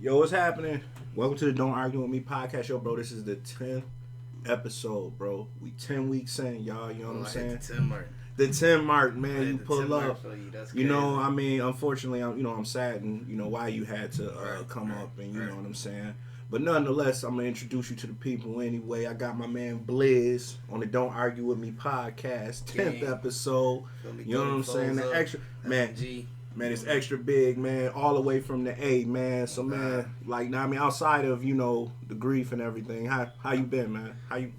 Yo, what's happening? Welcome to the Don't Argue With Me podcast. Yo, bro, this is the 10th episode, bro. We 10 weeks in, y'all. You know what I'm saying? The 10 mark. The 10 mark, man. You pull up. You know, I mean, unfortunately, I'm sad and, why you had to come up and, you know what I'm saying? But nonetheless, I'm going to introduce you to the people anyway. I got my man Bliz on the Don't Argue With Me podcast, 10th episode. You know what I'm saying? The extra, man. Man, it's extra big, man, all the way from the A, man. So, man, outside of, the grief and everything, how you been, man? How you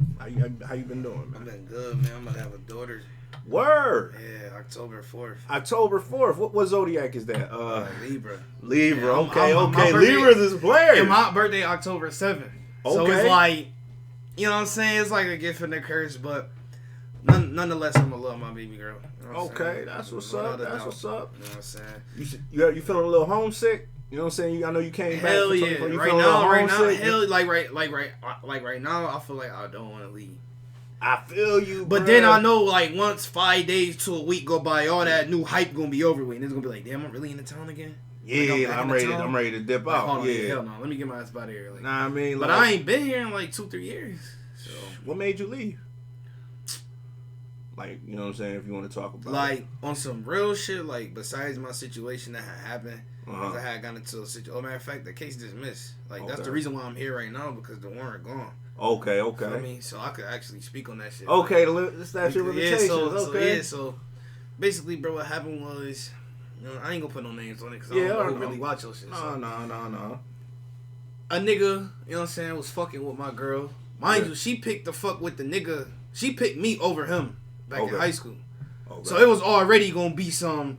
been doing, man? I've been good, man. I'm gonna have a daughter. Word. Yeah, October 4th. October 4th. What zodiac is that? Libra. Libra. Yeah, okay. birthday, Libras is players. And my birthday, October 7th. Okay. So it's like, you know what I'm saying? It's like a gift and a curse, but nonetheless, I'm gonna love my baby girl. You know okay, that's what's up. That's what's up. You know what I'm saying? You feeling a little homesick? You know what I'm saying? I know you came back. Hell yeah! You right now, right now, I feel like I don't want to leave. I feel you, but then I know like once 5 days to a week go by, all that new hype gonna be over with, and it's gonna be like, damn, I'm really in the town again. Yeah, I'm ready to dip out. Hold on, yeah, hell no, let me get my ass out of here. Like, nah, I mean, but I ain't been here in like 2-3 years. So what made you leave? Like, you know what I'm saying, if you want to talk about like on some real shit, like besides my situation that had happened, because I had gotten into a situation. Oh, matter of fact, the case dismissed. Like that's the reason why I'm here right now, because the warrant gone. Okay. You know what I mean? So I could actually speak on that shit. Okay, the statute of limitations. So basically, bro, what happened was, I ain't gonna put no names on it because I don't know who really watch your shit. No. A nigga, you know what I'm saying, was fucking with my girl. Mind you, she picked the fuck with the nigga. She picked me over him back in high school. Okay. So it was already gonna be some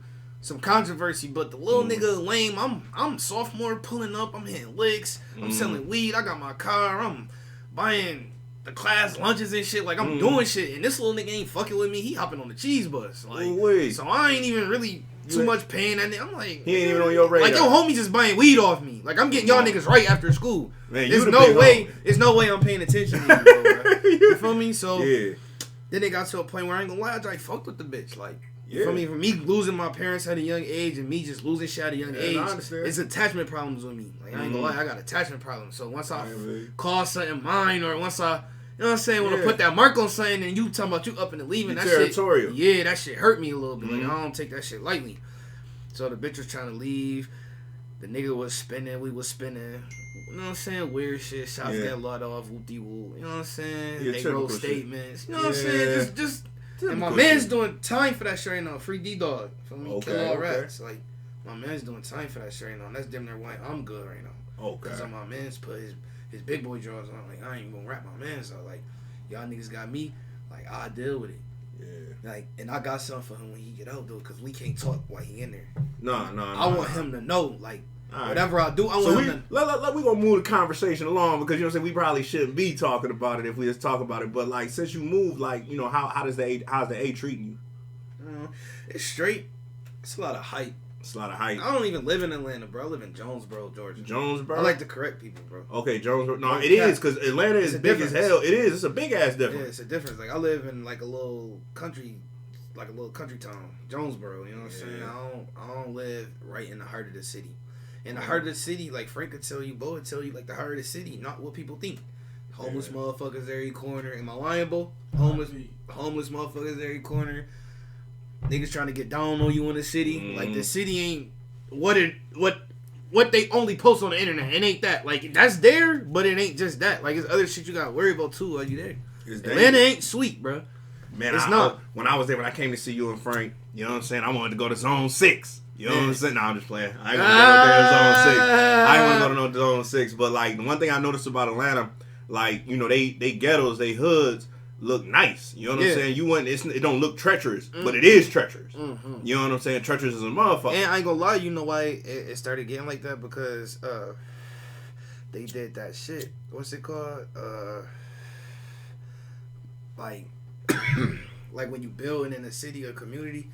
controversy, but the little nigga lame. I'm sophomore pulling up. I'm hitting licks. I'm selling weed. I got my car. I'm buying the class lunches and shit. Like I'm doing shit, and this little nigga ain't fucking with me. He hopping on the cheese bus. Like, so I ain't even really too much paying that nigga. I'm like, he ain't even on your radar. Like your homie just buying weed off me. Like I'm getting y'all niggas right after school. Man, there's no way I'm paying attention to you, bro. You feel me? So then it got to a point where I ain't gonna lie, I like fucked with the bitch. Like, you feel me? For me losing my parents at a young age and me just losing shit at a young age, it's attachment problems with me. Like, I ain't gonna lie, I got attachment problems. So once I call something mine, or once I, you know what I'm saying, want to put that mark on something, and you talking about you up and leaving, that territorial. Shit, that shit hurt me a little bit. Like, I don't take that shit lightly. So the bitch was trying to leave. The nigga was spinning, we was spinning. You know what I'm saying? Weird shit. Shots got lot off, whoop-de-whoop. You know what I'm saying? They wrote statements. You know what I'm saying? Just and my man's doing time for that shit right now. Free D-Dog. Feel me? Kill all rats. Like, my man's doing time for that shit right now. That's damn near why I'm good right now. Okay. Because my man's put his big boy drawers on. Like, I ain't gonna rap my man's out. Like, y'all niggas got me. Like, I'll deal with it. Yeah. Like, and I got something for him when he get out, though, because we can't talk while he in there. No. I want him to know, like, whatever I do, I want him to... We gonna move the conversation along, because, you know what I'm saying, we probably shouldn't be talking about it if we just talk about it, but, like, since you moved, like, you know, how's the A treating you? It's straight. It's a lot of hype. I don't even live in Atlanta, bro. I live in Jonesboro, Georgia. Jonesboro? I like to correct people, bro. Okay, Jonesboro. No, it is, because Atlanta is big as hell. It is. It's a big-ass difference. Yeah, it's a difference. Like, I live in, like, a little country town, Jonesboro, you know what I'm saying? I don't live right in the heart of the city. In the heart of the city, like Frank could tell you, Bo would tell you, like the heart of the city, not what people think. Homeless motherfuckers every corner. Am I lying, Bo? Homeless motherfuckers every corner. Niggas trying to get down on you in the city. Like, the city ain't what they only post on the internet. It ain't that. Like, that's there, but it ain't just that. Like, it's other shit you got to worry about too while you there. Atlanta ain't sweet, bro. Man, it's not. When I was there, when I came to see you and Frank, you know what I'm saying, I wanted to go to Zone 6. You know what I'm saying? Nah, I'm just playing. I ain't want to go to Zone 6. I ain't want to go to no Zone 6. But, like, the one thing I noticed about Atlanta, like, you know, they ghettos, they hoods look nice. You know what I'm saying? It don't look treacherous, but it is treacherous. You know what I'm saying? Treacherous is a motherfucker. And I ain't gonna lie, you know why it started getting like that? Because they did that shit. What's it called? Like when you building in a city or community,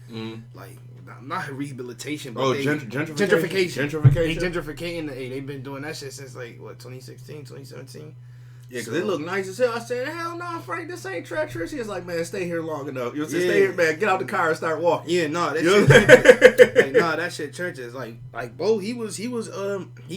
like not rehabilitation, but gentrification. They gentrifying. They've been doing that shit since like what 2016, 2017. Yeah, because it looked nice as hell. I said, hell no, Frank, this ain't treacherous. He was like, man, stay here long enough. You know, stay here, man. Get out the car and start walking. Yeah, no, that shit. Like, nah, that shit treacherous. Like, Bo, he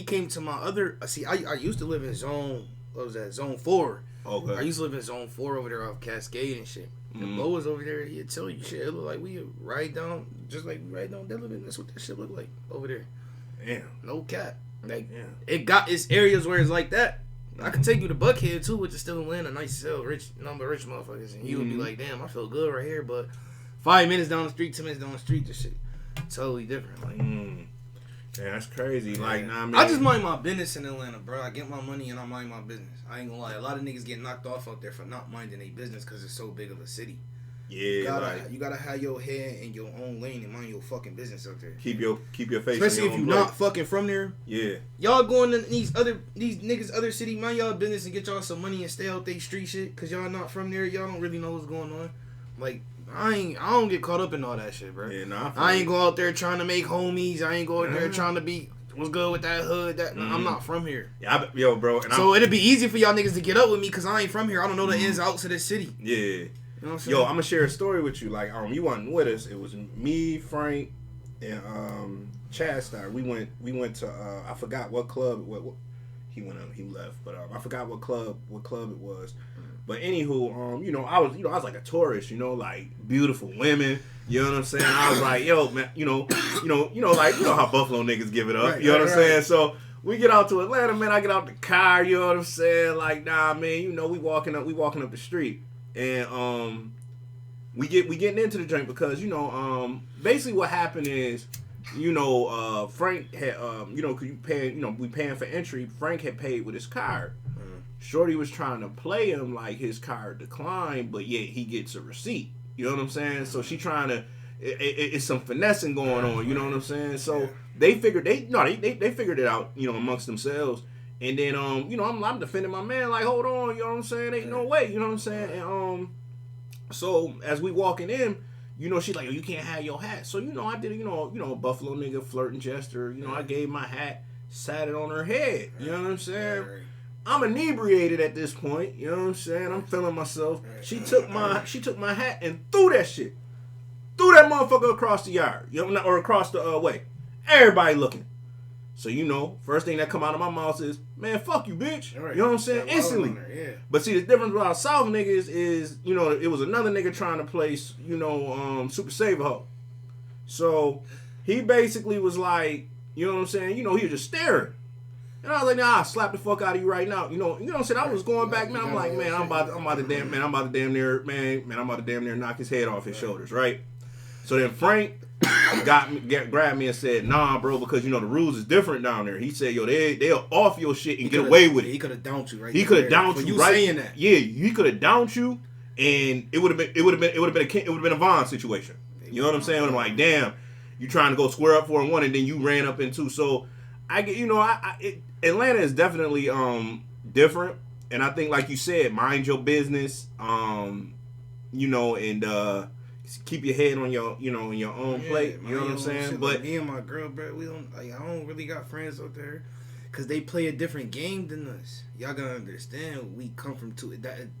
came to my other. See, I used to live in zone. What was that? Zone 4. Okay. I used to live in zone 4 over there off Cascade and shit. And Bo was over there. He'd tell you shit. It looked like we ride down, just like we ride down Delavan. That's what that shit looked like over there. Damn. No cap. Like, yeah. It got its areas where it's like that. I could take you to Buckhead too, which is still in Atlanta, nice as hell, rich motherfuckers, and you would be like, damn, I feel good right here, but 5 minutes down the street, 10 minutes down the street, this shit totally different. Like, yeah, that's crazy. Yeah. Like, nah, man. I just mind my business in Atlanta, bro. I get my money and I mind my business. I ain't gonna lie, a lot of niggas get knocked off out there for not minding their business because it's so big of a city. Yeah, you gotta have your head in your own lane and mind your fucking business out there. Keep your face. Especially if you're not fucking from there. Yeah. Y'all going to these niggas other city, mind y'all business and get y'all some money and stay out they street shit. Cause y'all not from there. Y'all don't really know what's going on. Like I don't get caught up in all that shit, bro. Yeah, nah, I ain't go out there trying to make homies. I ain't go out there trying to be what's good with that hood. I'm not from here. Yeah, yo, bro. And so it'd be easy for y'all niggas to get up with me because I ain't from here. I don't know the ins and outs of this city. Yeah. You know what I'm Yo, I'm gonna share a story with you. Like, you wasn't with us. It was me, Frank, and Chad Star. We went to I forgot what club. What he went up. He left, but I forgot what club it was. But anywho, I was like a tourist. Like beautiful women. You know what I'm saying? I was like, yo, man, like how Buffalo niggas give it up. Right, you know what I'm saying? Right. So we get out to Atlanta, man. I get out the car. You know what I'm saying? Like, nah, man. We walking up the street. And we getting into the joint because basically what happened is Frank had cause you paying we paying for entry. Frank had paid with his card. Shorty was trying to play him like his card declined, but yet he gets a receipt. You know what I'm saying? So she trying to it's some finessing going on. You know what I'm saying? So they figured they figured it out amongst themselves. And then, I'm defending my man, like, hold on, you know what I'm saying? Ain't no way, you know what I'm saying? And, so as we walking in, she's like, oh, you can't have your hat. So, I did, a Buffalo nigga flirting gesture. I gave my hat, sat it on her head. You know what I'm saying? I'm inebriated at this point. You know what I'm saying? I'm feeling myself. She took my hat and threw that shit. Threw that motherfucker across the yard. Or across the way. Everybody looking. So, first thing that come out of my mouth is, man, fuck you, bitch. Right. You know what I'm saying? Instantly. Yeah. But see, the difference with our South niggas is, it was another nigga trying to place, Super Saver hoe. So, he basically was like, you know what I'm saying? He was just staring. And I was like, nah, I'll slap the fuck out of you right now. You know what I'm saying? I was going back, man. I'm like, man, I'm about to damn near knock his head off his shoulders, right? So then Frank grabbed me and said, nah, bro, because the rules is different down there. He said, yo, they'll off your shit and get away with it. He could have downed you, right? He could have downed you, right? Saying that. Yeah, he could have downed you, and it would have been a Vaughn situation. You know what I'm saying? I'm like, damn, you trying to go square up 4-1, and then you ran up in 2. So I get, Atlanta is definitely different, and I think, like you said, mind your business, and keep your head on your, in your own plate. You know what I'm saying? Shit. But like me and my girl, bro, I don't really got friends out there, cause they play a different game than us. Y'all gotta understand, we come from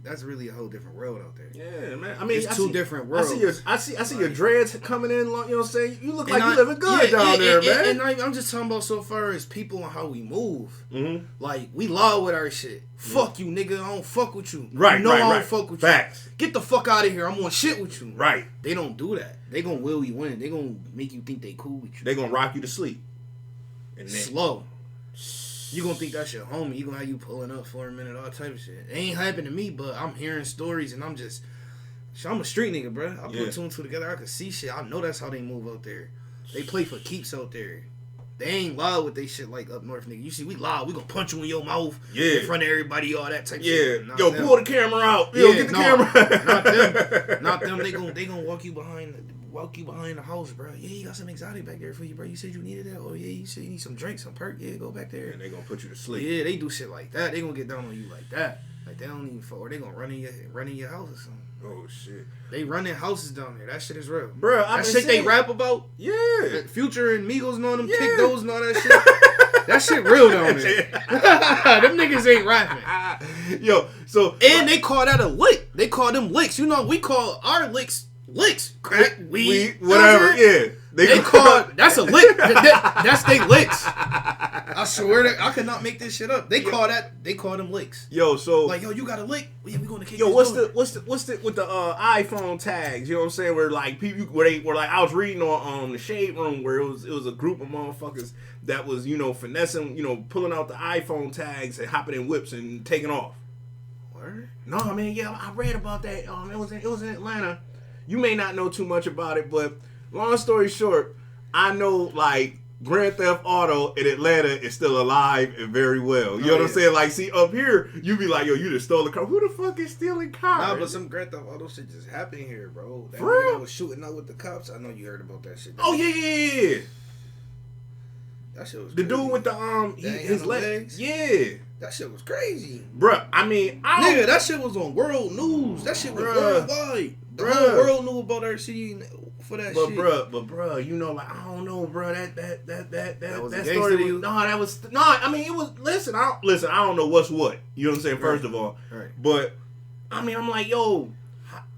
that's really a whole different world out there. Yeah, man. I mean, it's two different worlds. I see your dreads coming in. You know what I'm saying? You look like you living good down there, man. And I'm just talking about so far as people and how we move. Mm-hmm. Like, we law with our shit. Mm-hmm. Fuck you, nigga. I don't fuck with you. Right, I don't fuck with Facts. you. Get the fuck out of here. I'm on shit with you. Right. They don't do that. They gonna will you in. They gonna make you think they cool with you. They gonna rock you to sleep. And then, slow. You gonna think that shit homie. You gonna have you pulling up for a minute, all type of shit. It ain't happened to me, but I'm hearing stories and I'm a street nigga, bro. I put 2 and 2 together. I can see shit. I know that's how they move out there. They play for keeps out there. They ain't loud with they shit like up north, nigga. You see, we loud. We gonna punch you in your mouth in front of everybody, all that type of shit. Yo, pull the camera out. Yo, get the camera. Not them. They gonna walk you behind the house, bro. Yeah, you got some exotic back there for you, bro. You said you needed that. Oh yeah, you said you need some drinks, some perk. Yeah, go back there. And they gonna put you to sleep. Yeah, they do shit like that. They gonna get down on you like that. Like they don't even fall. Or they gonna run in your house or something. Oh shit. They run in houses down there. That shit is real, bro. That shit they rap about. Yeah. Future and Migos and all them kick those and all that shit. That shit real down there. Them niggas ain't rapping. Yo, so and they call that a lick. They call them licks. You know, we call our licks crack, weed, whatever. Yeah, they call that's a lick. That's they licks. I swear that I cannot make this shit up. They call them licks. Yo, so like, yo, you got a lick? Yeah, we gonna kick. Yo, what's the with the iPhone tags? You know what I'm saying? Where like people where they were like I was reading on the Shade Room where it was a group of motherfuckers that was finessing, pulling out the iPhone tags and hopping in whips and taking off. Word? No, I mean, yeah, I read about that. It was in Atlanta. You may not know too much about it, but long story short, I know like Grand Theft Auto in Atlanta is still alive and very well. You know what I'm saying? Like, see, up here, you be like, yo, you just stole a car. Who the fuck is stealing cars? Nah, but some Grand Theft Auto shit just happened here, bro. That For real? that was shooting out with the cops. I know you heard about that shit. Oh, yeah. That shit was The crazy. dude with the, his legs. Yeah. That shit was crazy. Bruh, I mean, nigga, that shit was on world news. That shit was worldwide. The whole world knew about our city for that shit. Bruh, like, I don't know, bruh, that story was, I mean, it was, listen, I don't know what's what. You know what I'm saying, first of all. Right. But, I mean, I'm like, yo,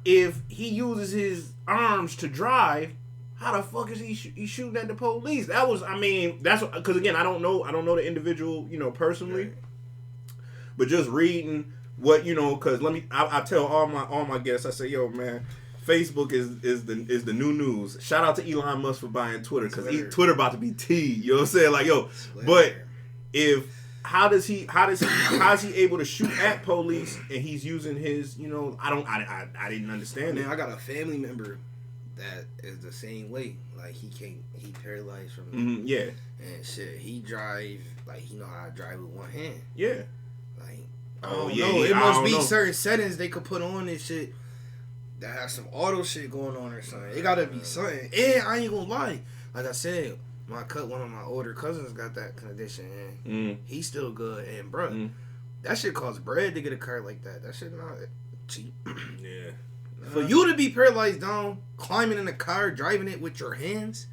if he uses his arms to drive, how the fuck is he shooting at the police? That was, I mean, that's, because again, I don't know the individual, personally. Right. But just reading what, because I tell all my guests, I say, yo, man, Facebook is the new news. Shout out to Elon Musk for buying Twitter, because Twitter about to be T. You know what I'm saying? Like, yo, but how is he able to shoot at police and he's using his, I didn't understand Man, I got a family member that is the same way. Like, he paralyzed from yeah. And shit, he drive, like, he know how to drive with one hand. Yeah. Like, oh, yeah. It must be certain settings they could put on and shit that has some auto shit going on or something. It gotta be something. And I ain't gonna lie. Like I said, one of my older cousins got that condition and he's still good. And bro, that shit costs bread to get a car like that. That shit not cheap. Yeah. For you to be paralyzed down, climbing in a car, driving it with your hands,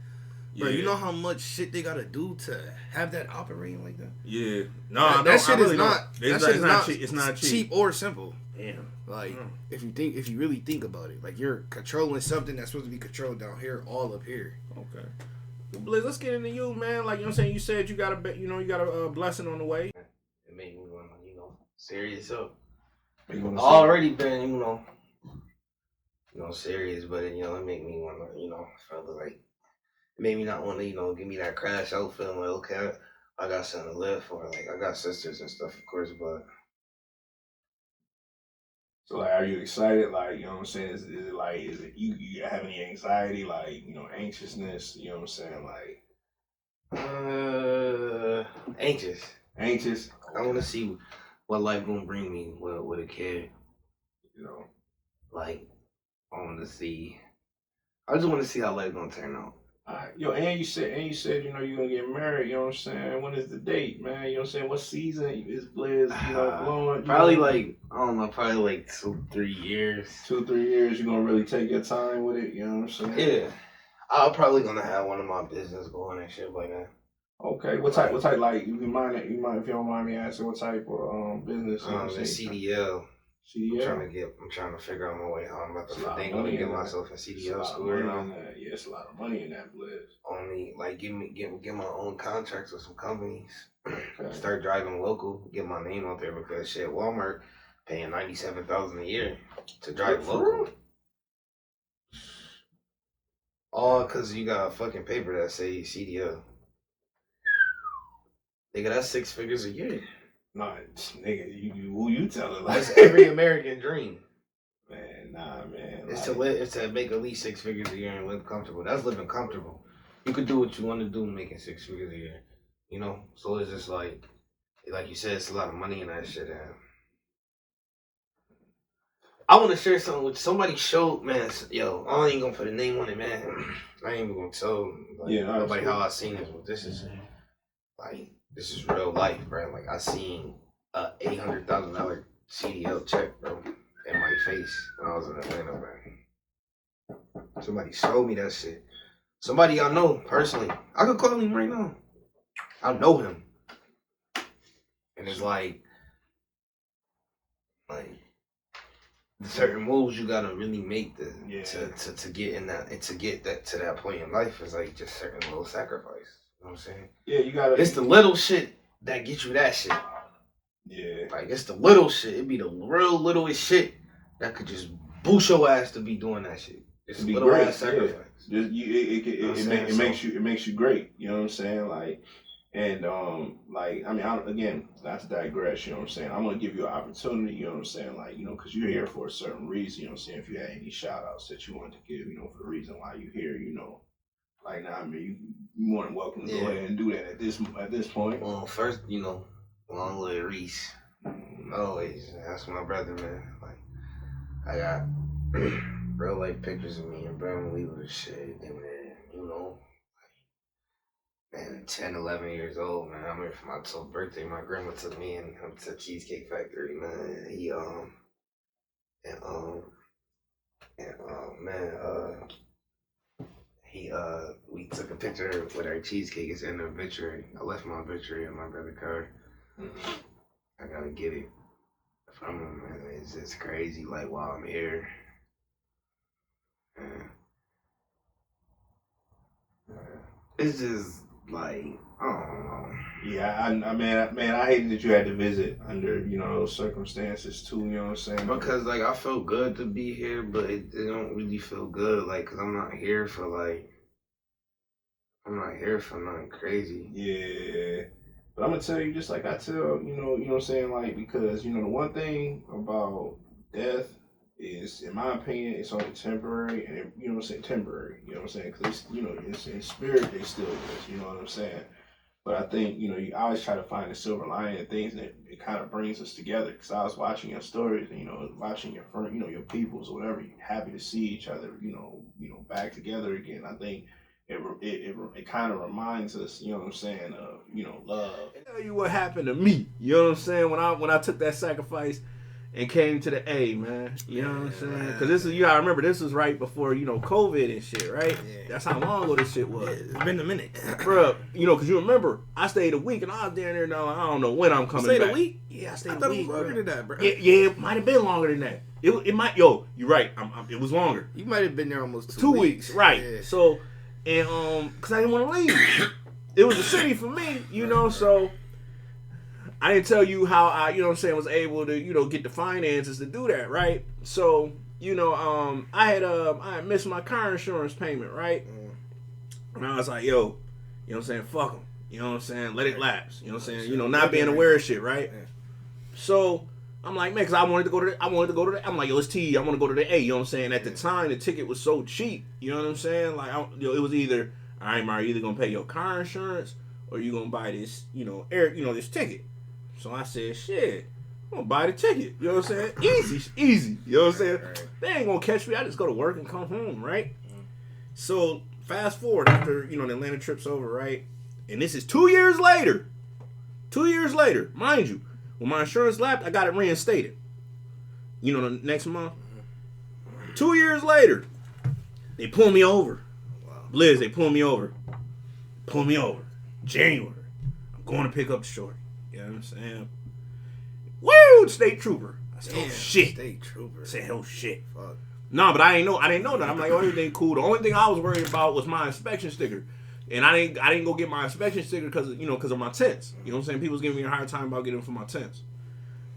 bro, you know how much shit they gotta do to have that operating like that? Yeah. That shit is not. It's not cheap or simple. Damn. Like, if you really think about it, like, you're controlling something that's supposed to be controlled down here, all up here. Okay. Well, Bliz, let's get into you, man. Like, you know what I'm saying? You said you got a blessing on the way. It made me want to, serious up. Already been, serious, but it made me want to, felt like it made me not want to, give me that crash out feeling like, okay, I got something to live for. Like, I got sisters and stuff, of course, but. So, like, are you excited? Like, you know what I'm saying? Is it you have any anxiety? Like, anxiousness? You know what I'm saying? Like, anxious. Anxious? I want to see what life gonna bring me with a kid. Like, I just want to see how life gonna turn out. Yo, and you said you're gonna get married. You know what I'm saying? When is the date, man? You know what I'm saying? What season is Bliz? Blowing? Probably like I don't know. Probably like 2-3 years. 2-3 years. You're gonna really take your time with it. You know what I'm saying? Yeah. I'm probably gonna have one of my business going and shit like that. Okay. What type? Like, if you don't mind me asking, what type of business? CDL. CDL. I'm trying to figure out my way how I'm about to get myself in CDL school right now. Yeah, it's a lot of money in that, Bliz. Only like get my own contracts with some companies. Okay. Start driving local, get my name out there because shit, Walmart paying $97,000 a year to drive local. All because you got a fucking paper that say CDL. Nigga, that's 6 figures a year. Nah, nigga, you tell it like that's every American dream. Man, nah, man. It's to make at least 6 figures a year and live comfortable. That's living comfortable. You could do what you want to do making 6 figures a year. So it's just like you said, it's a lot of money in that shit. And I want to share something with somebody. Showed, man. Yo, I ain't gonna put a name on it, man. I ain't even gonna tell nobody how I seen this. But this is real life, bro. Like, I seen a $800,000 CDL check, bro, in my face when I was in Atlanta, bro. Somebody showed me that shit. Somebody I know personally. I could call him right now. I know him. And it's like, like certain moves you gotta really make to get in that and to get that to that point in life is like just certain little sacrifices. You know what I'm saying? Yeah, you gotta. It's the little shit that get you that shit. Yeah. Like it's the little shit. It be the real littlest shit that could just boost your ass to be doing that shit. It's a little ass sacrifice. Yeah. It makes you great. You know what I'm saying? Like. And like I mean, again, not to digress, you know what I'm saying. I'm gonna give you an opportunity, you know what I'm saying, like because you're here for a certain reason, you know what I'm saying. If you had any shout outs that you wanted to give, for the reason why you're here, like now, I mean, you more than welcome to go ahead and do that at this point. Well, first, long live Reese. Always, that's my brother, man. Like I got real life pictures of me and bro when we was shit, and man, man, 10, 11 years old, man. I remember for my 12th birthday, my grandma took me and him to Cheesecake Factory, man. We took a picture with our cheesecake. It's in the obituary. I left my obituary in my brother's car. I gotta get it from him, man. It's just crazy, like, while I'm here. It's just, like, I don't know. Yeah, I hated that you had to visit under, those circumstances too, you know what I'm saying? Because, like, I felt good to be here, but it don't really feel good, like, because I'm not here for nothing crazy. Yeah. But I'm going to tell you, just like I tell, you know what I'm saying? Like, because, the one thing about death is, in my opinion, it's only temporary, and you know what I'm saying, temporary, you know what I'm saying, because it's in spirit they still exist, you know what I'm saying. But I think you always try to find the silver lining in things, and it kind of brings us together. Because I was watching your stories, and watching your friend, your peoples or whatever, you're happy to see each other, back together again. I think it kind of reminds us, you know what I'm saying, of love. I'll tell you what happened to me, you know what I'm saying, when I took that sacrifice and came to the A, man. You know what I'm saying? Because this is, I remember this was right before, COVID and shit, right? Yeah. That's how long ago this shit was. Yeah, it's been a minute. Bro, because you remember, I stayed a week and I was down there now. I don't know when I'm coming back. Stayed a week? Yeah, I stayed a week. I thought it was longer than that, bro. Yeah, it might have been longer than that. It might, you're right. It was longer. You might have been there almost 2 weeks. Right. Yeah. So, and, because I didn't want to leave. It was a city for me, so. I didn't tell you how I, was able to, get the finances to do that, right? So, I had missed my car insurance payment, right? And I was like, yo, fuck them. You know what I'm saying? Let it lapse. You know what I'm saying? Not being aware of shit, right? So, I'm like, man, because I wanted to go to the, I'm like, yo, it's T, I want to go to the A, you know what I'm saying? At the time, the ticket was so cheap, you know what I'm saying? Like, it was either, all right, Mario, you're either going to pay your car insurance or you're going to buy this, this ticket. So I said, shit, I'm going to buy the ticket. You know what I'm saying? Easy. You know what I'm saying? Right. They ain't going to catch me. I just go to work and come home, right? So fast forward after, the Atlanta trip's over, right? And this is 2 years later. 2 years later, mind you. When my insurance lapsed, I got it reinstated. The next month. 2 years later, they pull me over. Wow. Bliz, they pull me over. January. I'm going to pick up the shorty. You know what I'm saying? Woo! State trooper. I said, oh shit. State trooper. I said, oh shit. Fuck. No, but I didn't know that. I'm like, oh, everything cool. The only thing I was worried about was my inspection sticker. And I didn't go get my inspection sticker because of my tents. You know what I'm saying? People was giving me a hard time about getting them for my tents.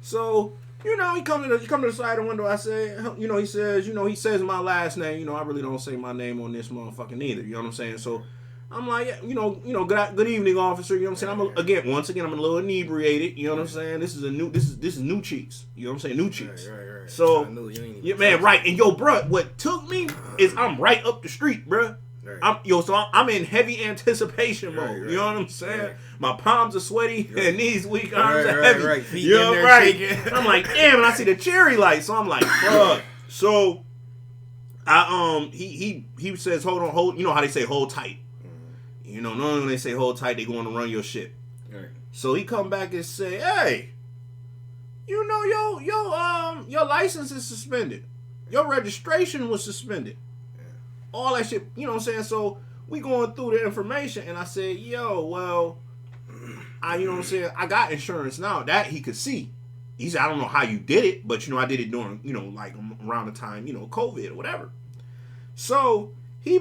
So, he come to the side of the window. I said, he says my last name. I really don't say my name on this motherfucking either. You know what I'm saying? So I'm like, good evening, officer. You know what I'm saying? Once again, I'm a little inebriated. You know what I'm saying? This is new cheeks. You know what I'm saying? New cheeks. Right. So, man, right. And bruh, what took me is I'm right up the street, bruh. Right. I'm in heavy anticipation mode. Right. You know what I'm saying? Right. My palms are sweaty and these weak arms are heavy. Right. Feet you know, right? I'm like, damn, and I see the cherry light, so I'm like, fuck. So, he says, hold. You know how they say hold tight. Normally when they say hold tight, they going to run your shit. Right. So he come back and say, hey, your license is suspended. Your registration was suspended. Yeah. All that shit, you know what I'm saying? So we going through the information, and I said, yo, well, you know what I'm saying? I got insurance now. That he could see. he said, I don't know how you did it, but, I did it during, like around the time, COVID or whatever. So he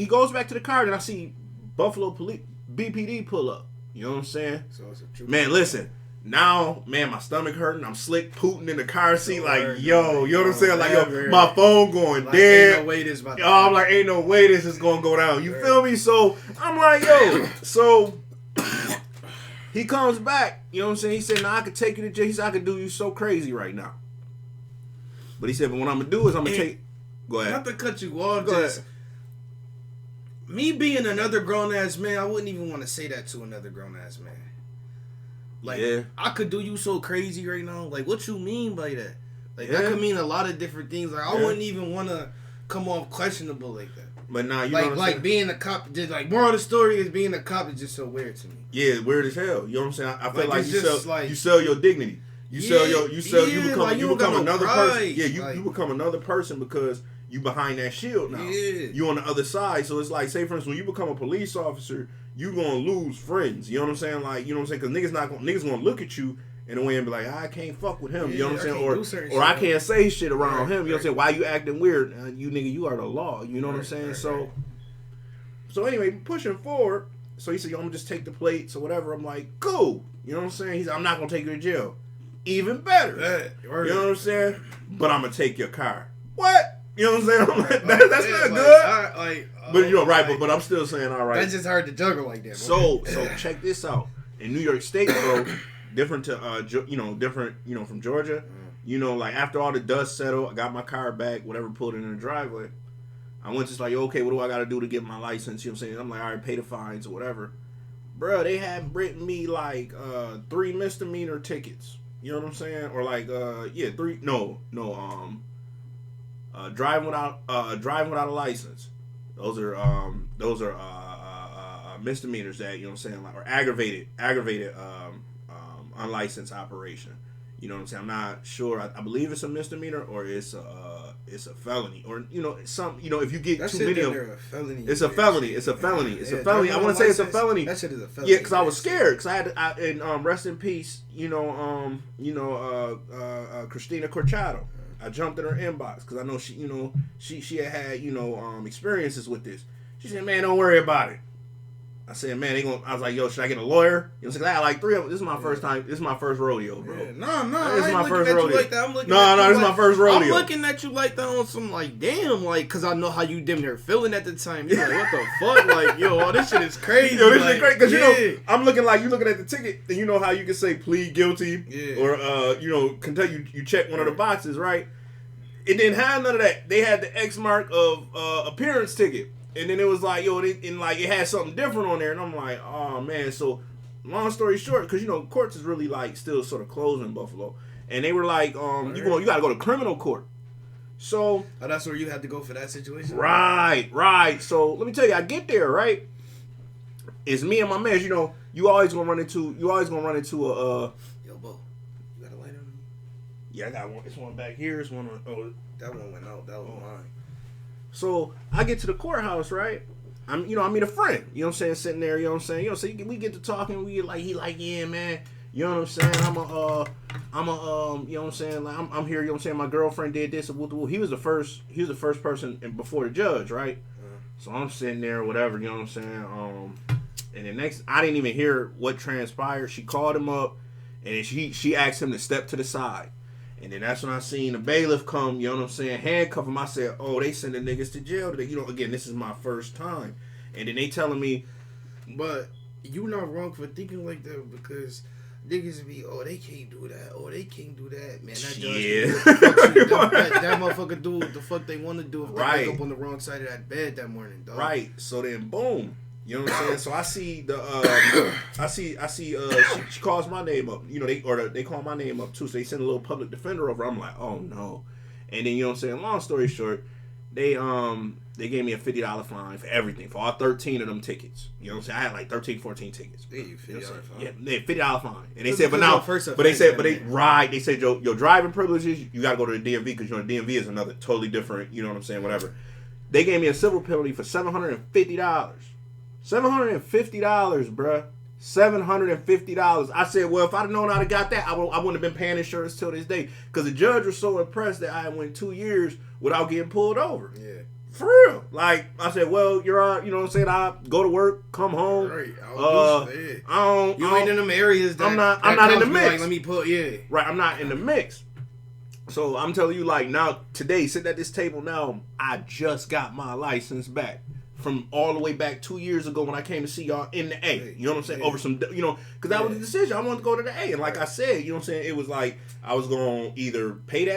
goes back to the car, and I see Buffalo Police, BPD pull up. You know what I'm saying? So it's a true man, listen. Now, man, my stomach hurting. I'm slick pooting in the car seat, like, yo, you know what I'm saying? Like, yo, my phone going like, dead. Ain't no way this about to I'm like, ain't no way this is gonna go down. You feel me? So I'm like, yo, so he comes back. You know what I'm saying? He said, "Nah, I could take you to jail." He said, "I could do you so crazy right now." But he said, "But what I'm gonna do is I'm gonna take." Go ahead. Not to cut you off, just me being another grown ass man, I wouldn't even want to say that to another grown ass man. Like, I could do you so crazy right now. Like, what you mean by that? Like, that could mean a lot of different things. Like, I wouldn't even want to come off questionable like that. But now you like, know what like being a cop. Just like moral of the story is being a cop is just so weird to me. Yeah, weird as hell. You know what I'm saying? I feel like you sell your dignity. You become another person. Yeah, you become another person because you behind that shield now. Yeah. You on the other side. So it's like, say for instance, when you become a police officer, you gonna lose friends. You know what I'm saying? Like, you know what I'm saying? Because niggas gonna look at you in a way and be like, I can't fuck with him. You know what I'm saying? Or I can't say shit around him. You know what I'm saying? Why you acting weird? You nigga, you are the law. You know what I'm saying? So anyway, pushing forward. So he said, yo, I'm gonna just take the plates or whatever. I'm like, cool. You know what I'm saying? He said, I'm not gonna take you to jail. Even better. You know what I'm saying? But I'm gonna take your car. What? You know what I'm saying? I'm like, that's not good. But you're right. But I'm still saying all right. That's just hard to juggle like that. So check this out. In New York State, bro, different to from Georgia. Like after all the dust settled, I got my car back, whatever, pulled it in the driveway. I went just like, okay, what do I got to do to get my license? You know what I'm saying? I'm like, all right, pay the fines or whatever. Bro, they had written me like 3 misdemeanor tickets. You know what I'm saying? Or like 3. Driving without a license. Those are misdemeanors that, you know what I'm saying, like, or aggravated unlicensed operation. You know what I'm saying? I'm not sure. I believe it's a misdemeanor or it's a felony, or if you get too many of them, it's a felony. It's a felony. I want to say it's a felony. That shit is a felony. Yeah, because I was scared. Because rest in peace. Christina Corchado. I jumped in her inbox because I know she had experiences with this. She said, "Man, don't worry about it." I said, "Man, I was like, yo, should I get a lawyer?" You know, so I had like 3 of them. This is my first time. This is my first rodeo, bro. Yeah, no, this is my first rodeo. Like that. This is my first rodeo. I'm looking at you like that on some like, damn, like, because I know how you damn near feeling at the time. You're like, what the fuck, like, yo, this shit is crazy. Yo, this shit crazy because I'm looking like you looking at the ticket, and you know how you can say plead guilty, or you check one of the boxes, right? It didn't have none of that. They had the X mark of appearance ticket. And then it was like, it had something different on there. And I'm like, oh, man. So, long story short, because, courts is really, like, still sort of closed in Buffalo. And they were like, you got to go to criminal court. So. Oh, that's where you had to go for that situation? Right. So, let me tell you, I get there, right? It's me and my man. You always going to run into a. Yo, Bo, you got a light on me? Yeah, I got one. It's one back here. It's one on. That one went out. That was mine. So I get to the courthouse, right? I meet a friend. You know what I'm saying? Sitting there, you know what I'm saying? So we get to talking. We get like, he like, yeah, man. You know what I'm saying? You know what I'm saying? Like, I'm here. You know what I'm saying? My girlfriend did this. He was the first person before the judge, right? So I'm sitting there, whatever. You know what I'm saying? And the next, I didn't even hear what transpired. She called him up, and she asked him to step to the side. And then that's when I seen the bailiff come, you know what I'm saying, handcuff him. I said, oh, they sending niggas to jail today. Again, this is my first time. And then they telling me. But you not wrong for thinking like that, because niggas be, oh, they can't do that. Oh, they can't do that. Man, that judge that motherfucker do what the fuck they want to do if they wake up on the wrong side of that bed that morning, dog. Right. So then, boom. You know what I'm saying? So I see she calls my name up. They call my name up too. So they send a little public defender over. I'm like, oh no. And then, you know what I'm saying? Long story short, they gave me a $50 fine for everything, for all 13 of them tickets. You know what I'm saying? I had like 13, 14 tickets. They $50 fine. Yeah, they $50 fine. And they said, they said your driving privileges, you got to go to the DMV, because the DMV is another totally different, you know what I'm saying, whatever. They gave me a civil penalty for $750. $750, bruh. $750. I said, well, if I'd have known I'd have got that, I wouldn't have been paying insurance till this day. Because the judge was so impressed that I went 2 years without getting pulled over. Yeah. For real. Like, I said, well, you know what I'm saying? I go to work, come home. Right. You ain't in them areas that I'm not in the mix. Like, let me put, Right, I'm not in the mix. So I'm telling you, like, now, today, sitting at this table now, I just got my license back. From all the way back 2 years ago when I came to see y'all in the A. You know what I'm saying? Over some, because that was the decision. I wanted to go to the A. And like I said, you know what I'm saying? It was like, I was going to either pay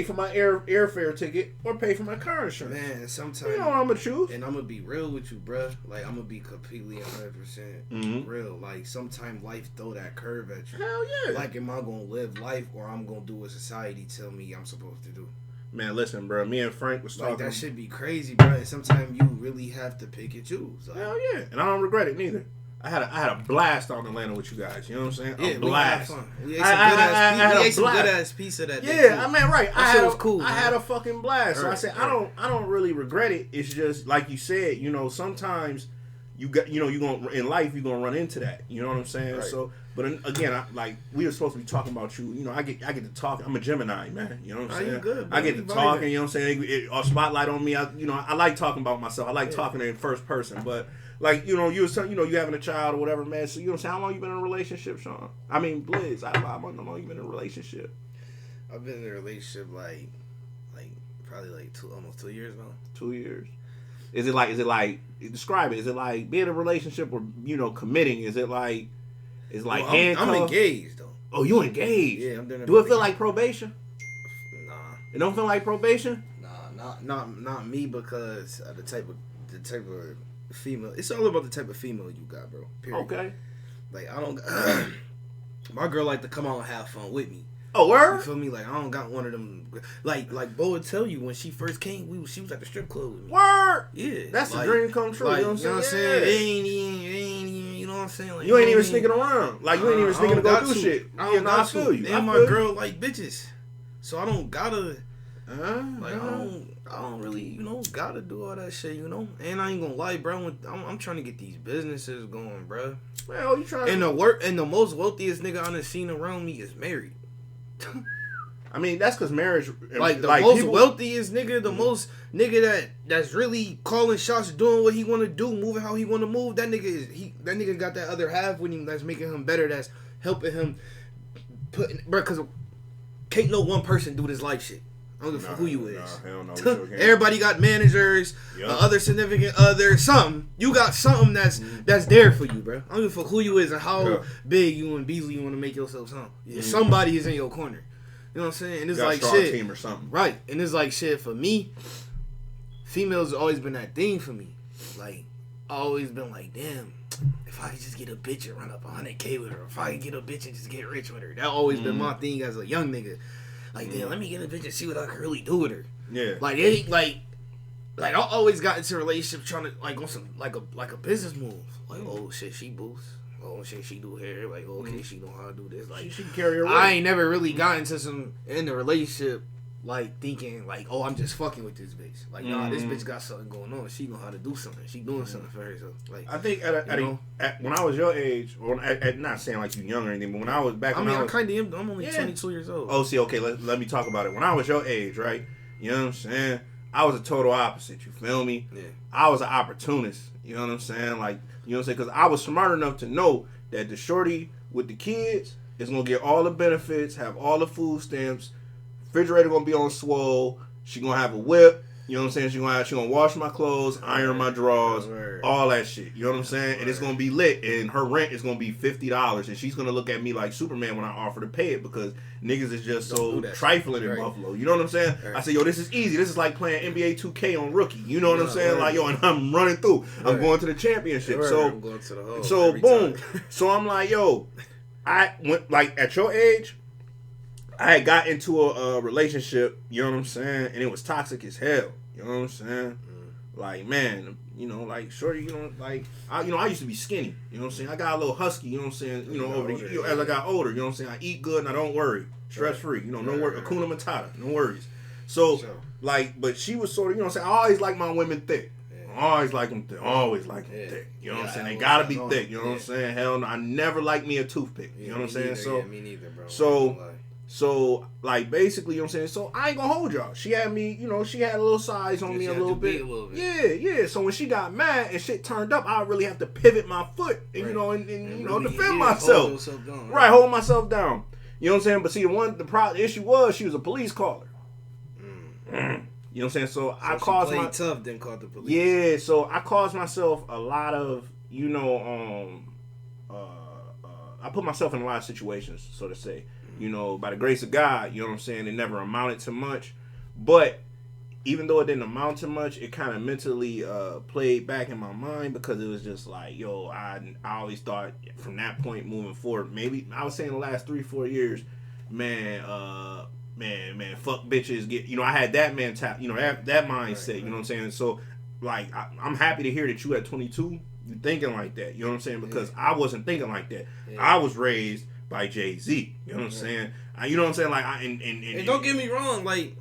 for my airfare ticket or pay for my car insurance. Man, sometimes. You know what I'm going to choose. And I'm going to be real with you, bruh. Like, I'm going to be completely 100% real. Like, sometimes life throw that curve at you. Hell yeah. Like, am I going to live life or I'm going to do what society tell me I'm supposed to do? Man, listen, bro. Me and Frank was talking. Like, that should be crazy, bro. And sometimes you really have to pick and choose. Like, hell yeah. And I don't regret it neither. I had a blast out in Atlanta with you guys. You know what I'm saying? Yeah, a blast. We ate some good ass pizza that day. Yeah, I mean, right. That shit was cool. I had a fucking blast. So I said, right. I don't really regret it. It's just like you said, sometimes you gonna in life you're gonna run into that. You know what I'm saying? Right. So, but again, we were supposed to be talking about you. I get to talk. I'm a Gemini, man. You know what I'm saying? You good, I get to talking. You know what I'm saying? A spotlight on me. I like talking about myself. I like talking in first person. But like you was telling, you having a child or whatever, man. So you know what I'm saying? How long you been in a relationship, Sean? I mean, Bliz. How long you been in a relationship? I've been in a relationship like probably like almost 2 years now. 2 years. Is it like describe it? Is it like being in a relationship or committing? Is it like handcuffed? I'm engaged though. Oh, you engaged? Yeah, I'm doing. Do it feel like probation? Nah. It don't feel like probation? Nah, not me because of the type of female. It's all about the type of female you got, bro. Period. Okay. Like I don't. My girl like to come out and have fun with me. Oh, word? You feel me? Like, I don't got one of them. Like Bo would tell you when she first came, she was at the strip club with me. Word? Yeah. That's the dream come true. Like, you know what I'm saying? It ain't even, you know what I'm saying? Like, you ain't even sneaking around. Like, you ain't even sneaking to go do shit. I don't got feel you. And my girl like bitches. So I don't gotta. Like, I don't really, gotta do all that shit, And I ain't gonna lie, bro. I'm trying to get these businesses going, bro. Well, you trying and the most wealthiest nigga I done seen around me is married. I mean, that's because marriage, like the most wealthiest nigga, the most nigga that's really calling shots, doing what he want to do, moving how he want to move. That nigga got that other half with him that's making him better. That's helping him bro. Because can't no one person do this life shit. I don't give a fuck who you is. Hell no. Everybody got managers, other significant other, something. You got something that's there for you, bro. I don't give a fuck who you is and how big you and Beasley you want to make yourself sound. Somebody is in your corner. You know what I'm saying? And it's like shit. Team or something. Right. And it's like shit for me. Females have always been that thing for me. Like, I always been like, damn, if I could just get a bitch and run up 100K with her, if I could get a bitch and just get rich with her. That always been my thing as a young nigga. Like, damn, let me get a bitch and see what I can really do with her. Yeah. Like, it ain't like I always got into a relationship trying to, like, on some, like a business move. Like, oh, shit, she boosts. Oh, shit, she do hair. Like, okay, she know how to do this. Like, she can carry her weight. I ain't never really got into in the relationship, like, thinking, like, oh, I'm just fucking with this bitch. Like, nah, this bitch got something going on. She know how to do something. She doing something for herself. Like, I think when I was your age, or not saying like you young or anything, but when I was back when I kind of am. I'm only 22 years old. Oh, see, okay, let me talk about it. When I was your age, right? You know what I'm saying? I was a total opposite. You feel me? Yeah. I was an opportunist. You know what I'm saying? Like, you know what I'm saying? Because I was smart enough to know that the shorty with the kids is going to get all the benefits, have all the food stamps, refrigerator going to be on swole, she going to have a whip, you know what I'm saying? She gonna wash my clothes, iron my drawers, all that shit. You know what I'm saying? And it's going to be lit, and her rent is going to be $50, and she's going to look at me like Superman when I offer to pay it because niggas is just so trifling in Buffalo. You know what I'm saying? Right. I say, yo, this is easy. This is like playing NBA 2K on rookie. You know what I'm saying? Like, yo, and I'm running through. I'm going to the championship. So, I'm going to the hole so boom. So I'm like, yo, I went, like, at your age, I had got into a relationship, you know what I'm saying? And it was toxic as hell. You know what I'm saying? Like, man, you know, like, shorty, you know, like, I used to be skinny. You know what I'm saying? I got a little husky, you know what I'm saying? You know, as I got older, you know what I'm saying? I eat good and I don't worry. Stress free. You know, no worry. Hakuna Matata. No worries. So, like, but she was sort of, you know what I'm saying? I always like my women thick. Always like them thick. Always like them thick. You know what I'm saying? They gotta be thick. You know what I'm saying? Hell no. I never like me a toothpick. You know what I'm saying? So, me neither, bro. So, like, basically, you know what I'm saying? So, I ain't gonna hold y'all. She had me, you know, she had a little size on me a little bit. Yeah. So, when she got mad and shit turned up, I really have to pivot my foot and, you know, and you know, defend myself. Hold myself down. You know what I'm saying? But see, the issue was she was a police caller. You know what I'm saying? So I caused tough, then called the police. Yeah, so I caused myself a lot of, you know, I put myself in a lot of situations, so to say. You know, by the grace of God, you know what I'm saying, it never amounted to much. But even though it didn't amount to much, it kind of mentally played back in my mind because it was just like, yo, I always thought from that point moving forward, maybe I was saying the last 3-4 years, man, fuck bitches, get, you know, I had that mentality, you know, that mindset, you know what I'm saying? So, like, I'm happy to hear that you at 22, you thinking like that, you know what I'm saying? Because I wasn't thinking like that. I was raised by Jay-Z, you know what I'm saying? You know what I'm saying? Like, and don't get me wrong, like,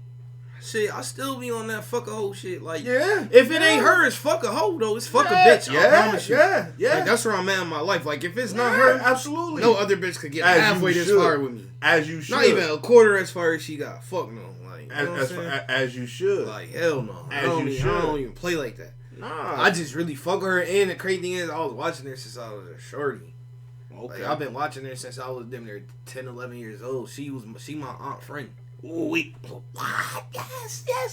shit, I still be on that fuck a hoe shit. Like, if it ain't her, it's fuck a hoe though. It's fuck a bitch. I promise you. Yeah. Like, that's where I'm at in my life. Like, if it's not her, absolutely, no other bitch could get halfway this far with me. As you should. Not even a quarter as far as she got. Fuck no. Like, you know as you should. Like, hell no. I don't even play like that. Nah. I just really fuck her. And the crazy thing is, I was watching her since I was a shorty. Okay. Like, I've been watching her since I was damn near 10, 11 years old. She my aunt friend. Ooh, yes,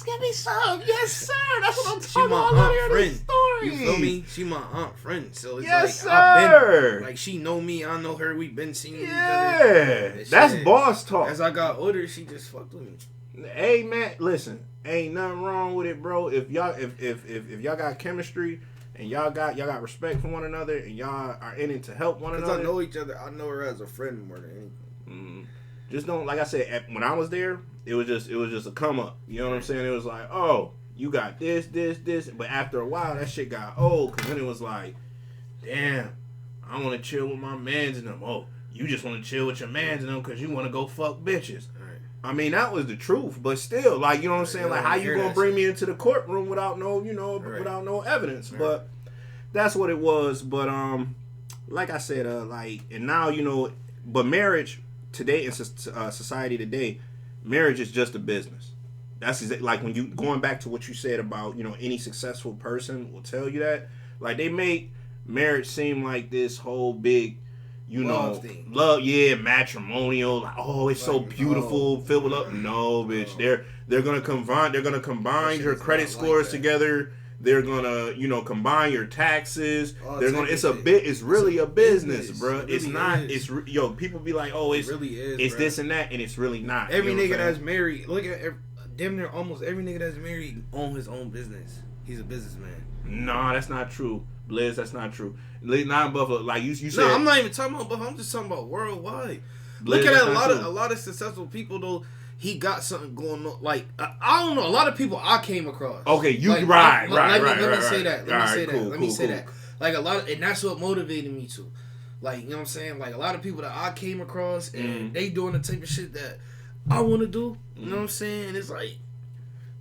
give me some. Yes, sir. That's what I'm talking about. She my aunt friend. You feel me? She my aunt friend. So it's yes, like, sir. Like, she know me, I know her. We've been seeing each other. Yeah, that's boss talk. As I got older, she just fucked with me. Hey, man, listen. Ain't nothing wrong with it, bro. If y'all got chemistry and y'all got respect for one another and y'all are in it to help one another. Because I know each other. I know her as a friend more than anything. Mm-hmm. Just don't, like I said, when I was there, it was just a come up. You know what I'm saying? It was like, oh, you got this. But after a while, that shit got old. Because then it was like, damn, I want to chill with my mans and them. Oh, you just want to chill with your mans and them because you want to go fuck bitches. Right. I mean, that was the truth. But still, like, you know what I'm saying? Like, how you going to bring me into the courtroom without no, without no evidence? Right. But that's what it was. But, like I said, and now, but marriage today in society today, marriage is just a business. That's like when you going back to what you said about any successful person will tell you that, like, they make marriage seem like this whole big love thing. Matrimonial, like, oh, it's so beautiful, filled with love. No, bitch, they're gonna combine your credit scores together. They're gonna, combine your taxes. It's really a business, bro. It's not. It's people be like, oh, it's this and that, and it's really not. Every nigga that's married, look at damn near almost every nigga that's married own his own business. He's a businessman. Nah, that's not true, Bliz. That's not true. Not Buffalo, like you said. No, I'm not even talking about Buffalo. I'm just talking about worldwide. Bliz, look at a lot of successful people though. He got something going on. Like, I don't know. A lot of people I came across. Okay, you like, right. Let me say that. Let me say cool. that. Like, a lot of, and that's what motivated me to. Like, you know what I'm saying? Like, a lot of people that I came across and they doing the type of shit that I want to do. You know what I'm saying? And it's like,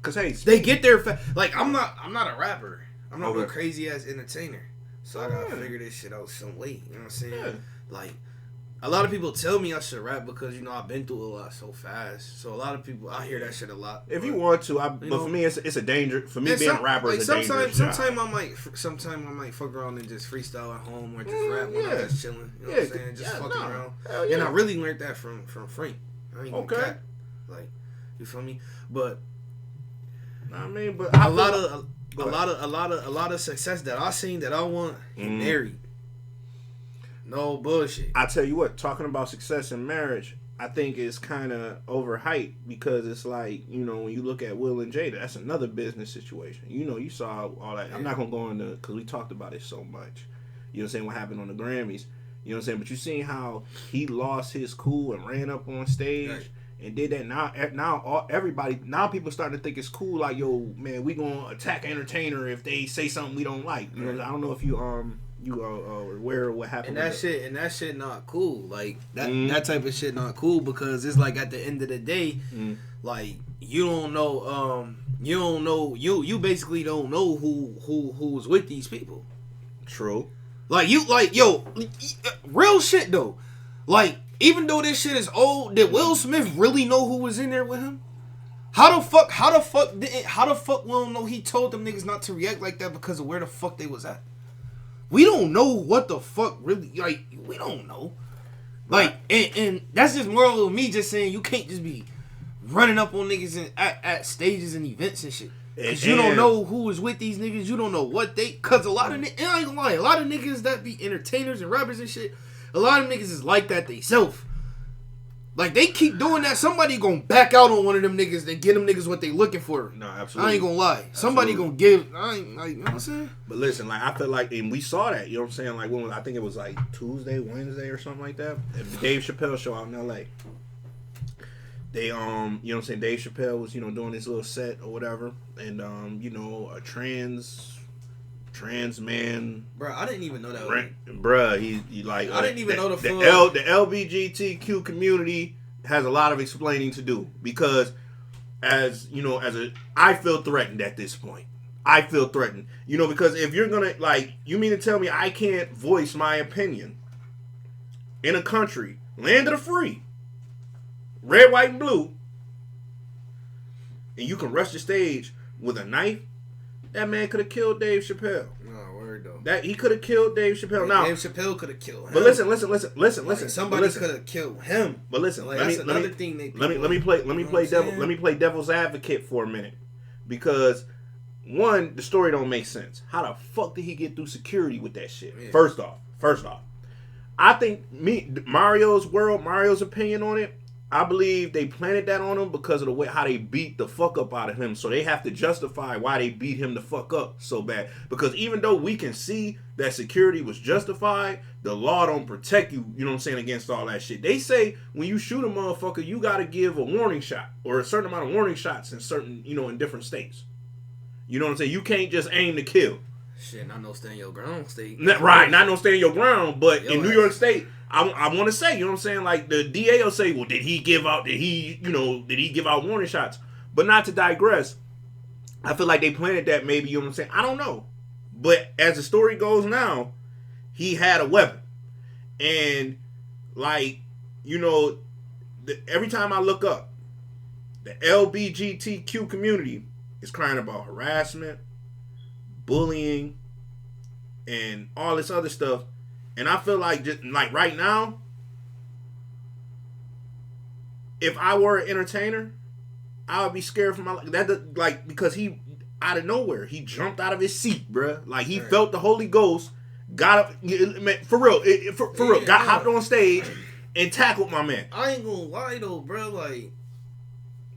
cause hey, they get there. Like, I'm not a rapper. I'm not a crazy ass entertainer. So I gotta figure this shit out some way. You know what I'm saying? Yeah. Like, a lot of people tell me I should rap because, I've been through a lot so fast. So a lot of people, I hear that shit a lot. If you want to, but for me, it's a danger. For me, being a rapper is a dangerous job. Sometimes I might fuck around and just freestyle at home or just rap when I'm just chilling. You know what I'm saying? Just fucking around. And I really learned that from Frank. I ain't gonna cap. Like, you feel me? But I mean, but a lot of success that I seen that I want, he married. No bullshit. I tell you what, talking about success in marriage, I think it's kind of overhyped because it's like, when you look at Will and Jada, that's another business situation. You saw all that. I'm not going to go into because we talked about it so much. You know what I'm saying? What happened on the Grammys. You know what I'm saying? But you seen how he lost his cool and ran up on stage and did that. Now people starting to think it's cool. Like, yo, man, we going to attack an entertainer if they say something we don't like. I don't know if you you are aware of what happened. And that shit not cool. Like that type of shit not cool because it's like at the end of the day, like you don't know. You basically don't know who's with these people. True. Like real shit though. Like even though this shit is old, did Will Smith really know who was in there with him? How the fuck we don't know he told them niggas not to react like that because of where the fuck they was at? We don't know what the fuck really, like, we don't know. Like, and that's just more of me just saying you can't just be running up on niggas at stages and events and shit. Cause you don't know who is with these niggas. You don't know what cause a lot of niggas, I ain't gonna lie, a lot of niggas that be entertainers and rappers and shit, a lot of niggas is like that they self. Like, they keep doing that. Somebody gonna back out on one of them niggas and get them niggas what they looking for. No, absolutely. I ain't gonna lie. Somebody gonna give. I ain't, like, you know what I'm saying? But listen, like, I feel like, and we saw that, you know what I'm saying? Like, when I think it was like Tuesday, Wednesday or something like that. The Dave Chappelle show out in LA. They, you know what I'm saying? Dave Chappelle was, doing this little set or whatever. And, a trans man. Bro, I didn't even know that. Bruh, he like. I didn't even know the full. The LGBTQ community has a lot of explaining to do because, I feel threatened at this point. I feel threatened, because if you're gonna you mean to tell me I can't voice my opinion in a country, land of the free, red, white, and blue, and you can rush the stage with a knife? That man could have killed Dave Chappelle. No, word though. That he could have killed Dave Chappelle. Now Dave Chappelle could have killed him. But listen. Like, somebody could have killed him. But listen, like, that's another thing. Let me play devil's advocate for a minute, because one, the story don't make sense. How the fuck did he get through security with that shit? Yeah. First off, I think Mario's opinion on it. I believe they planted that on him because of the way how they beat the fuck up out of him. So they have to justify why they beat him the fuck up so bad. Because even though we can see that security was justified, the law don't protect you, you know what I'm saying, against all that shit. They say when you shoot a motherfucker, you got to give a warning shot or a certain amount of warning shots in certain, in different states. You know what I'm saying? You can't just aim to kill. Shit, not no stand your ground state. Right, not no stand your ground. But in New York State, I want to say, you know what I'm saying? Like, the DA will say, well, did he give out warning shots? But not to digress, I feel like they planted that maybe, you know what I'm saying? I don't know. But as the story goes now, he had a weapon. And, every time I look up, the LGBTQ community is crying about harassment, bullying, and all this other stuff. And I feel like, just like right now, if I were an entertainer, I would be scared for my life. Because he, out of nowhere, he jumped out of his seat, bruh. Like, he felt the Holy Ghost, got up, for real, hopped on stage and tackled my man. I ain't gonna lie though, bro. Like,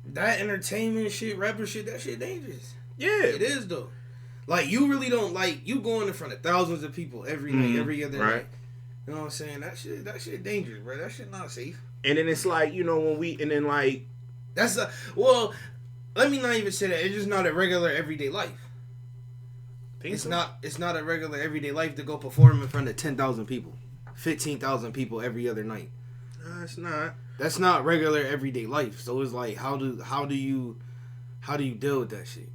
that entertainment shit, rapper shit, that shit dangerous. Yeah, it is though. Like, you really don't, you going in front of thousands of people every night, every other night. You know what I'm saying? That shit dangerous, bro. That shit not safe. And then it's like, let me not even say that. It's just not a regular everyday life. It's not a regular everyday life to go perform in front of 10,000 people, 15,000 people every other night. No, it's not. That's not regular everyday life. So it's like, how do you deal with that shit?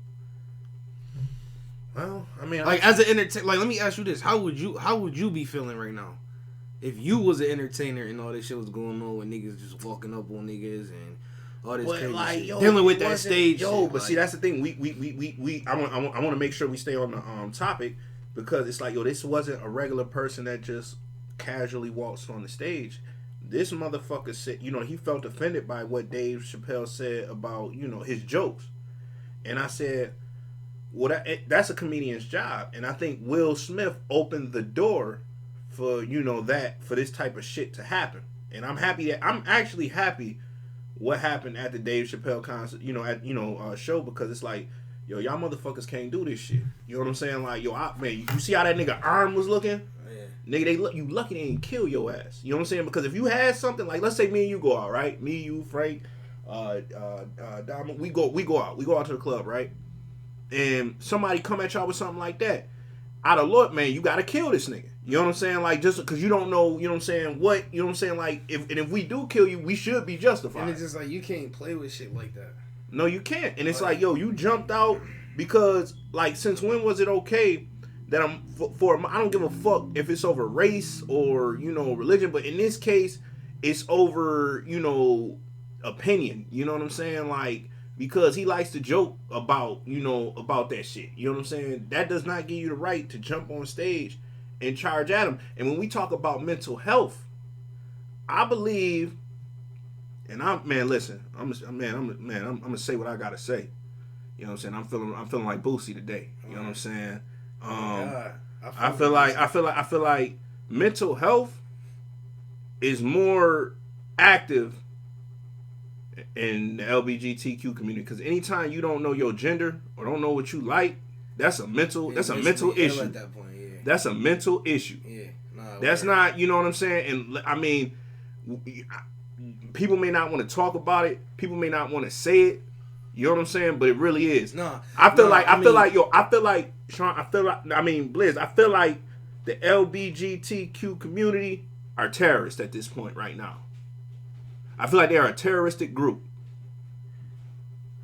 Well, I mean, as an entertainer, let me ask you this: how would you be feeling right now if you was an entertainer and all this shit was going on with niggas just walking up on niggas and all this crazy shit, dealing with that stage? But see, that's the thing. I want to make sure we stay on the topic, because it's like, this wasn't a regular person that just casually walks on the stage. This motherfucker said, he felt offended by what Dave Chappelle said about, his jokes, and I said, well, that's a comedian's job. And I think Will Smith opened the door for, for this type of shit to happen. And I'm actually happy what happened at the Dave Chappelle concert, show, because it's like, y'all motherfuckers can't do this shit. You know what I'm saying? Like, man, you see how that nigga arm was looking? Yeah. Nigga, you lucky they didn't kill your ass. You know what I'm saying? Because if you had something, like, let's say me and you go out, right? Me, you, Frank, Diamond, we go out to the club, right? And somebody come at y'all with something like that, out of luck, man, you gotta kill this nigga. You know what I'm saying? Like, just because you don't know, you know what I'm saying, what, you know what I'm saying? Like, if we do kill you, we should be justified. And it's just like, you can't play with shit like that. No, you can't. And it's like, yo, you jumped out because, like, since when was it okay that I don't give a fuck if it's over race or, you know, religion, but in this case, it's over, you know, opinion. You know what I'm saying? Like, because he likes to joke about, you know, about that shit. You know what I'm saying? That does not give you the right to jump on stage and charge at him. And when we talk about mental health, I believe, and I'm gonna say what I gotta say. You know what I'm saying? I'm feeling like Boosie today. You know what I'm saying? I feel like mental health is more active in the LGBTQ community, because anytime you don't know your gender or don't know what you like, that's a mental issue. At that point, yeah. That's a mental issue. Yeah, that's not, you know what I'm saying? And I mean, people may not want to talk about it. People may not want to say it. You know what I'm saying? But it really is. I feel like Bliz, I feel like the LGBTQ community are terrorists at this point right now. I feel like they are a terroristic group.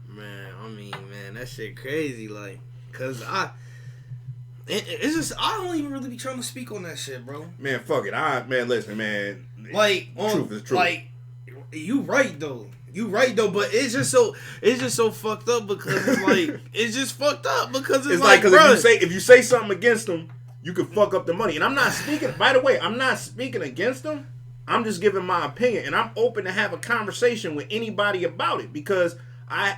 Man, that shit crazy. Like, cause it's just, I don't even really be trying to speak on that shit, bro. Man, fuck it. Listen, man. Like, truth is truth. Like, you right though, but it's just so fucked up because it's like, it's just fucked up because it's like, cause if you say something against them, you can fuck up the money. And I'm not speaking, by the way, I'm not speaking against them. I'm just giving my opinion, and I'm open to have a conversation with anybody about it, because I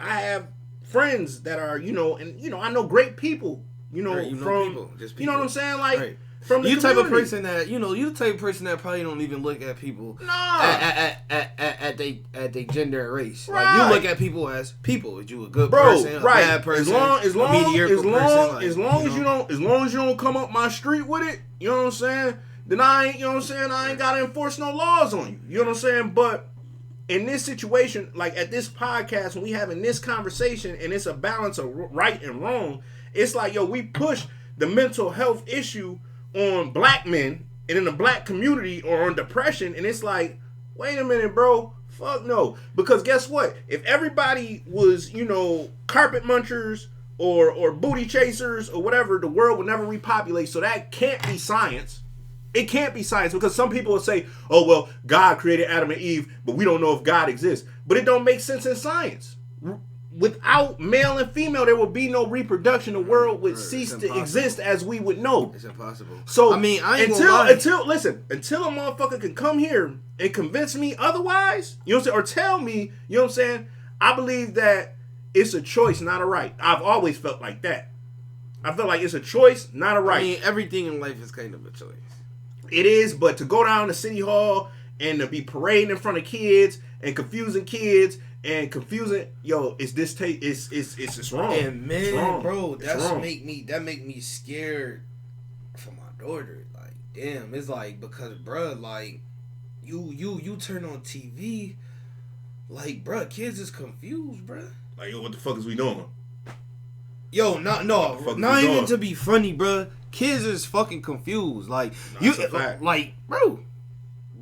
have friends that are, you know, and you know, I know great people, you know, people. You know what I'm saying, like, right. From the you community. Type of person that, you know, you the type of person that probably don't even look at people at they gender and race. Right. Like, you look at people as people. Is you a good person, a bad person, as long as you don't come up my street with it, you know what I'm saying? Then I ain't gotta enforce no laws on you. You know what I'm saying? But in this situation, like at this podcast, when we having this conversation and it's a balance of right and wrong, it's like, yo, we push the mental health issue on black men and in the black community or on depression, and it's like, wait a minute, bro. Fuck no. Because guess what? If everybody was, you know, carpet munchers or booty chasers or whatever, the world would never repopulate. So that can't be science. It can't be science, because some people will say, oh, well, God created Adam and Eve, but we don't know if God exists. But it don't make sense in science. Without male and female, there will be no reproduction. The world would cease to exist as we would know. It's impossible. So, I mean, until a motherfucker can come here and convince me otherwise, you know what I'm saying, or tell me, you know what I'm saying, I believe that it's a choice, not a right. I've always felt like that. I feel like it's a choice, not a right. I mean, everything in life is kind of a choice. It is, but to go down to City Hall and to be parading in front of kids and confusing kids and confusing, yo, it's wrong. And man, bro, that make me scared for my daughter. Like, damn, it's like, because, bro, like, you turn on TV, like, bro, kids is confused, bro. Like, yo, what the fuck is we doing? Yo, not even to be funny, bro. Kids is fucking confused. Like, bro,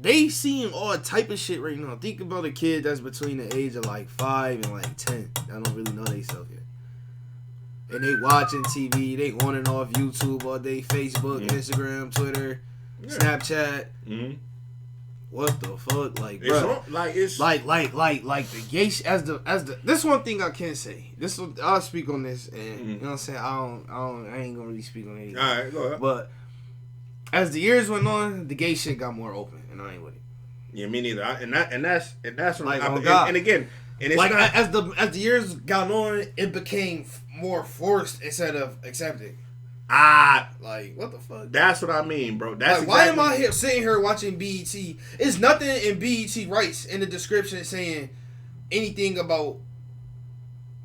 they seeing all type of shit right now. Think about a kid that's between the age of like 5 and like 10. That don't really know themselves yet. And they watching TV. They on and off YouTube all day. Facebook, Instagram, Twitter, Snapchat. Mm-hmm. What the fuck, like, bro? Like the gay as the. This one thing I can say. I'll speak on this, and you know what I'm saying. I ain't gonna really speak on it. All right, go ahead. But as the years went on, the gay shit got more open, and I ain't with it. Yeah, me neither. And that's like, and again, and it's like, not, as the years got on, it became more forced instead of accepted. Like, what the fuck? That's what I mean, bro. That's like, why am I sitting here watching BET? It's nothing in BET rights in the description saying anything about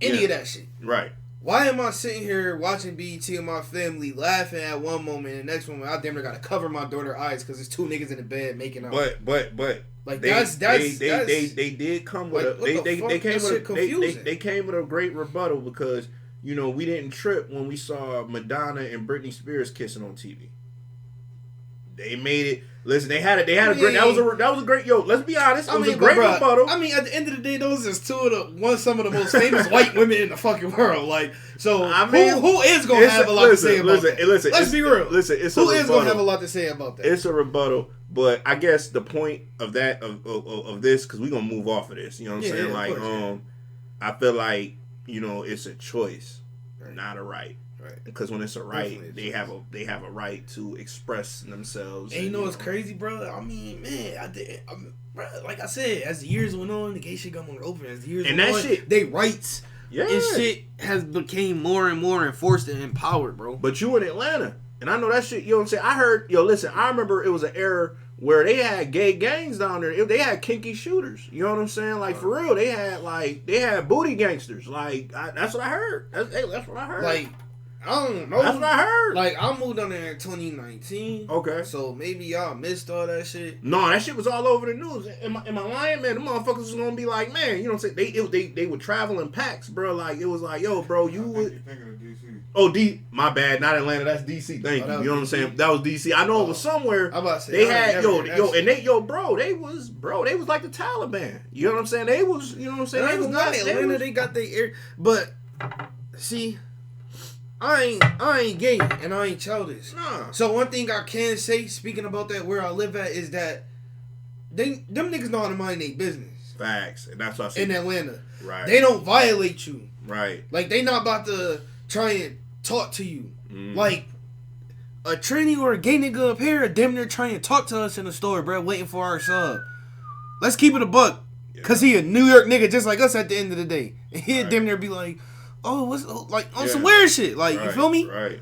any of that shit. Right. Why am I sitting here watching BET and my family laughing at one moment, and the next moment I damn near gotta cover my daughter's eyes because there's 2 niggas in the bed making out. But like, they did come with they came with a great rebuttal, because you know, we didn't trip when we saw Madonna and Britney Spears kissing on TV. They made it. Listen, they had a great. That was a great. Yo, let's be honest. It was a great rebuttal. I mean, at the end of the day, those is some of the most famous white women in the fucking world. Like, so I mean, who is gonna have a lot to say about that? Let's be real. Listen, who is gonna have a lot to say about that? It's a rebuttal, but I guess the point of that of this, because we're gonna move off of this. You know what I'm saying? Like, course, I feel like, you know, it's a choice, not a right. Right. Because when it's a right, they have a right to express themselves. And you know what's crazy, bro? I mean, man, bro, like I said, as the years went on, the gay shit got more open. As the years went on, they rights and shit has became more and more enforced and empowered, bro. But you in Atlanta, and I know that shit. You know what I'm saying? I heard. Listen, I remember it was an era where they had gay gangs down there. They had kinky shooters. You know what I'm saying? Like, for real, they had booty gangsters. Like, that's what I heard. That's what I heard. Like, I don't know. That's what I heard. Like, I moved down there in 2019. Okay. So maybe y'all missed all that shit. No, that shit was all over the news. Am I lying, man? The motherfuckers was gonna be like, man, you know what I'm saying? They would travel in packs, bro. Like, it was like, yo, bro, you would. You're thinking of DC. Oh, my bad, not Atlanta. That's DC. Thank you. You know what I'm saying? That was DC. I know it was somewhere. I'm about to say they had they was like the Taliban. You know what I'm saying? They was, you know what I'm saying? They was not Atlanta. They got their air, but see. I ain't gay and I ain't childish. Nah. So one thing I can say, speaking about that where I live at, is that them niggas know how to mind their business. Facts. And that's what I said. In Atlanta. Right. They don't violate you. Right. Like, they not about to try and talk to you. Like, a tranny or a gay nigga up here damn near trying to talk to us in the store, bro, waiting for our sub. Let's keep it a buck. Because he a New York nigga just like us at the end of the day. And he'd damn near be like, oh, what's like on some weird shit. Like, you feel me? Right.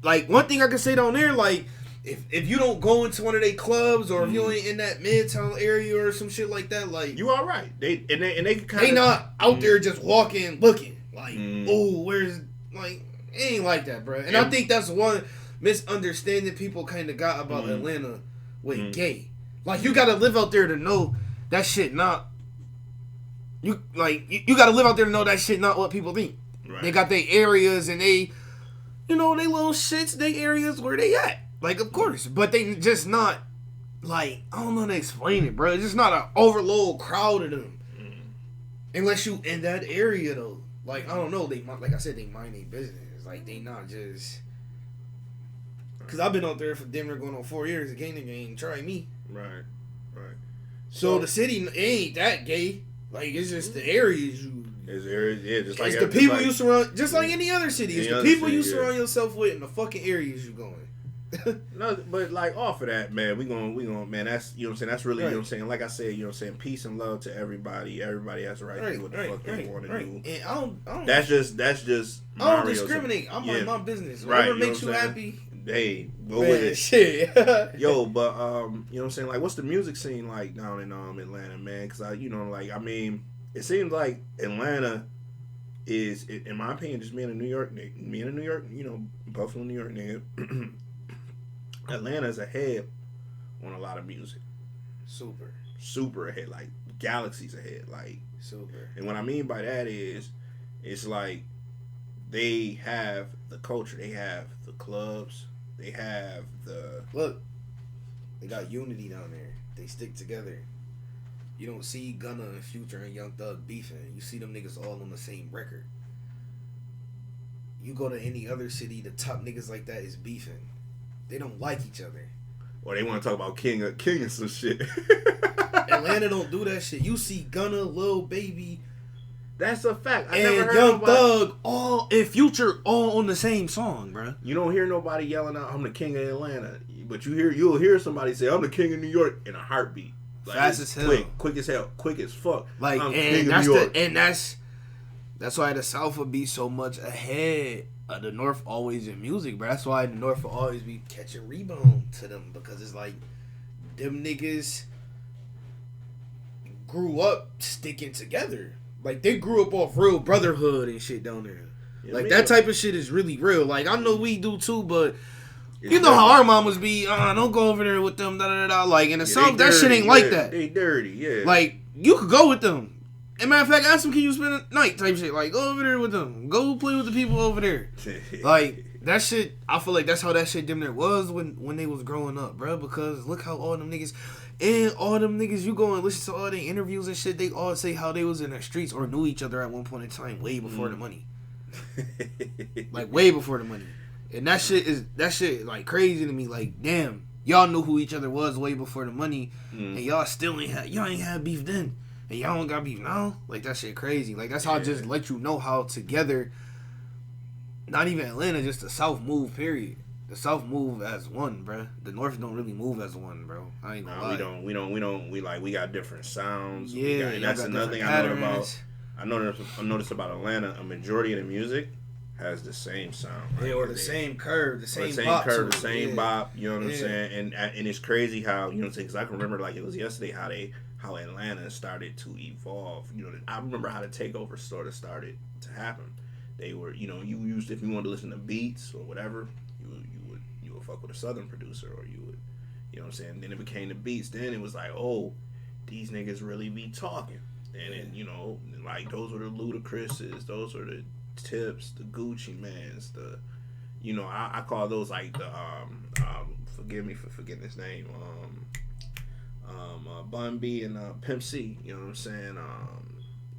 Like, one thing I can say down there, like, if you don't go into one of their clubs or if you ain't in that Midtown area or some shit like that, like, you all right. They kind they not out there just walking, looking like, oh, where's, like, it ain't like that, bro. And I think that's one misunderstanding people kind of got about Atlanta with gay. Like, you gotta live out there to know that shit not. You gotta live out there to know that shit not what people think. Right. They got their areas and they, you know, they little shits, they areas where they at. Like, of course. But they just not, like, I don't know how to explain it, bro. It's just not an overload crowd of them. Unless you in that area, though. Like, I don't know. They, like I said, they mind their business. Like, they not just. Because I've been out there for damn near going on 4 years. The gay nigga ain't try me. Right. So the city ain't that gay. Like, it's just the areas you. It's areas, just like it's the people you surround, just like any other city. It's the people you surround yourself with in the fucking areas you going. No, but like off of that, man, we gonna, man. That's, you know what I'm saying. That's really, you know what I'm saying. Like I said, you know what I'm saying. Peace and love to everybody. Everybody has a right to do what the fuck they want to do. And I don't. That's just. I don't discriminate. I'm mind my business. Whatever makes you happy. Hey, go with it. Shit. Yo, but you know what I'm saying. Like, what's the music scene like down in Atlanta, man? Because I mean. It seems like Atlanta is, in my opinion, just being a New York, you know, Buffalo, New York nigga. Atlanta's ahead on a lot of music. Super ahead, like galaxies ahead, like super. And what I mean by that is, it's like they have the culture, they have the clubs, they have the they got unity down there. They stick together. You don't see Gunna and Future and Young Thug beefing. You see them niggas all on the same record. You go to any other city, the top niggas like that is beefing. They don't like each other. Or they want to talk about King and some shit. Atlanta don't do that shit. You see Gunna, Lil Baby. That's a fact. I and never heard Young Thug all and Future all on the same song, bro. You don't hear nobody yelling out, "I'm the king of Atlanta," but you'll hear somebody say, "I'm the king of New York" in a heartbeat. Like, fast as hell, quick as hell, quick as fuck. Like, I'm and that's why the South would be so much ahead of the North always in music, bro. That's why the North will always be catching rebound to them, because it's like them niggas grew up sticking together. Like, they grew up off real brotherhood and shit down there. Yeah, like, that type of shit is really real. Like, I know we do too, but you know how our mamas be, don't go over there with them, da da da. Like, in the South, that shit ain't like that. They dirty, yeah. Like, you could go with them. And matter of fact, ask him, can you spend a night type shit? Like, go over there with them. Go play with the people over there. Like, that shit, I feel like that's how that shit damn near was when they was growing up, bro. Because look how all them niggas, you go and listen to all their interviews and shit, they all say how they was in the streets or knew each other at one point in time, way before the money. Like, way before the money. And that shit, like, crazy to me. Like, damn, y'all knew who each other was way before the money, and y'all ain't had beef then. And y'all don't got beef now? Like, that shit crazy. Like, that's how I just let you know how together, not even Atlanta, just the South move, period. The South move as one, bro. The North don't really move as one, bro. I ain't gonna lie. We got different sounds. Yeah, and that's another thing I noticed about Atlanta. A majority of the music has the same sound. Right? Yeah, or the same curve, the same bop. You know what I'm saying? And it's crazy how, you know what I'm saying? Because I can remember, like, it was yesterday how Atlanta started to evolve. You know, I remember how the takeover sort of started to happen. They were, you know, you used, if you wanted to listen to beats or whatever, you would fuck with a Southern producer, or you would, you know what I'm saying? Then it became the beats. Then it was like, oh, these niggas really be talking. And then, you know, like, those were the Ludacris's, those were the Tips, the Gucci Mans, the, you know, I call those like the forgive me for forgetting his name, Bun B and Pimp C, you know what I'm saying?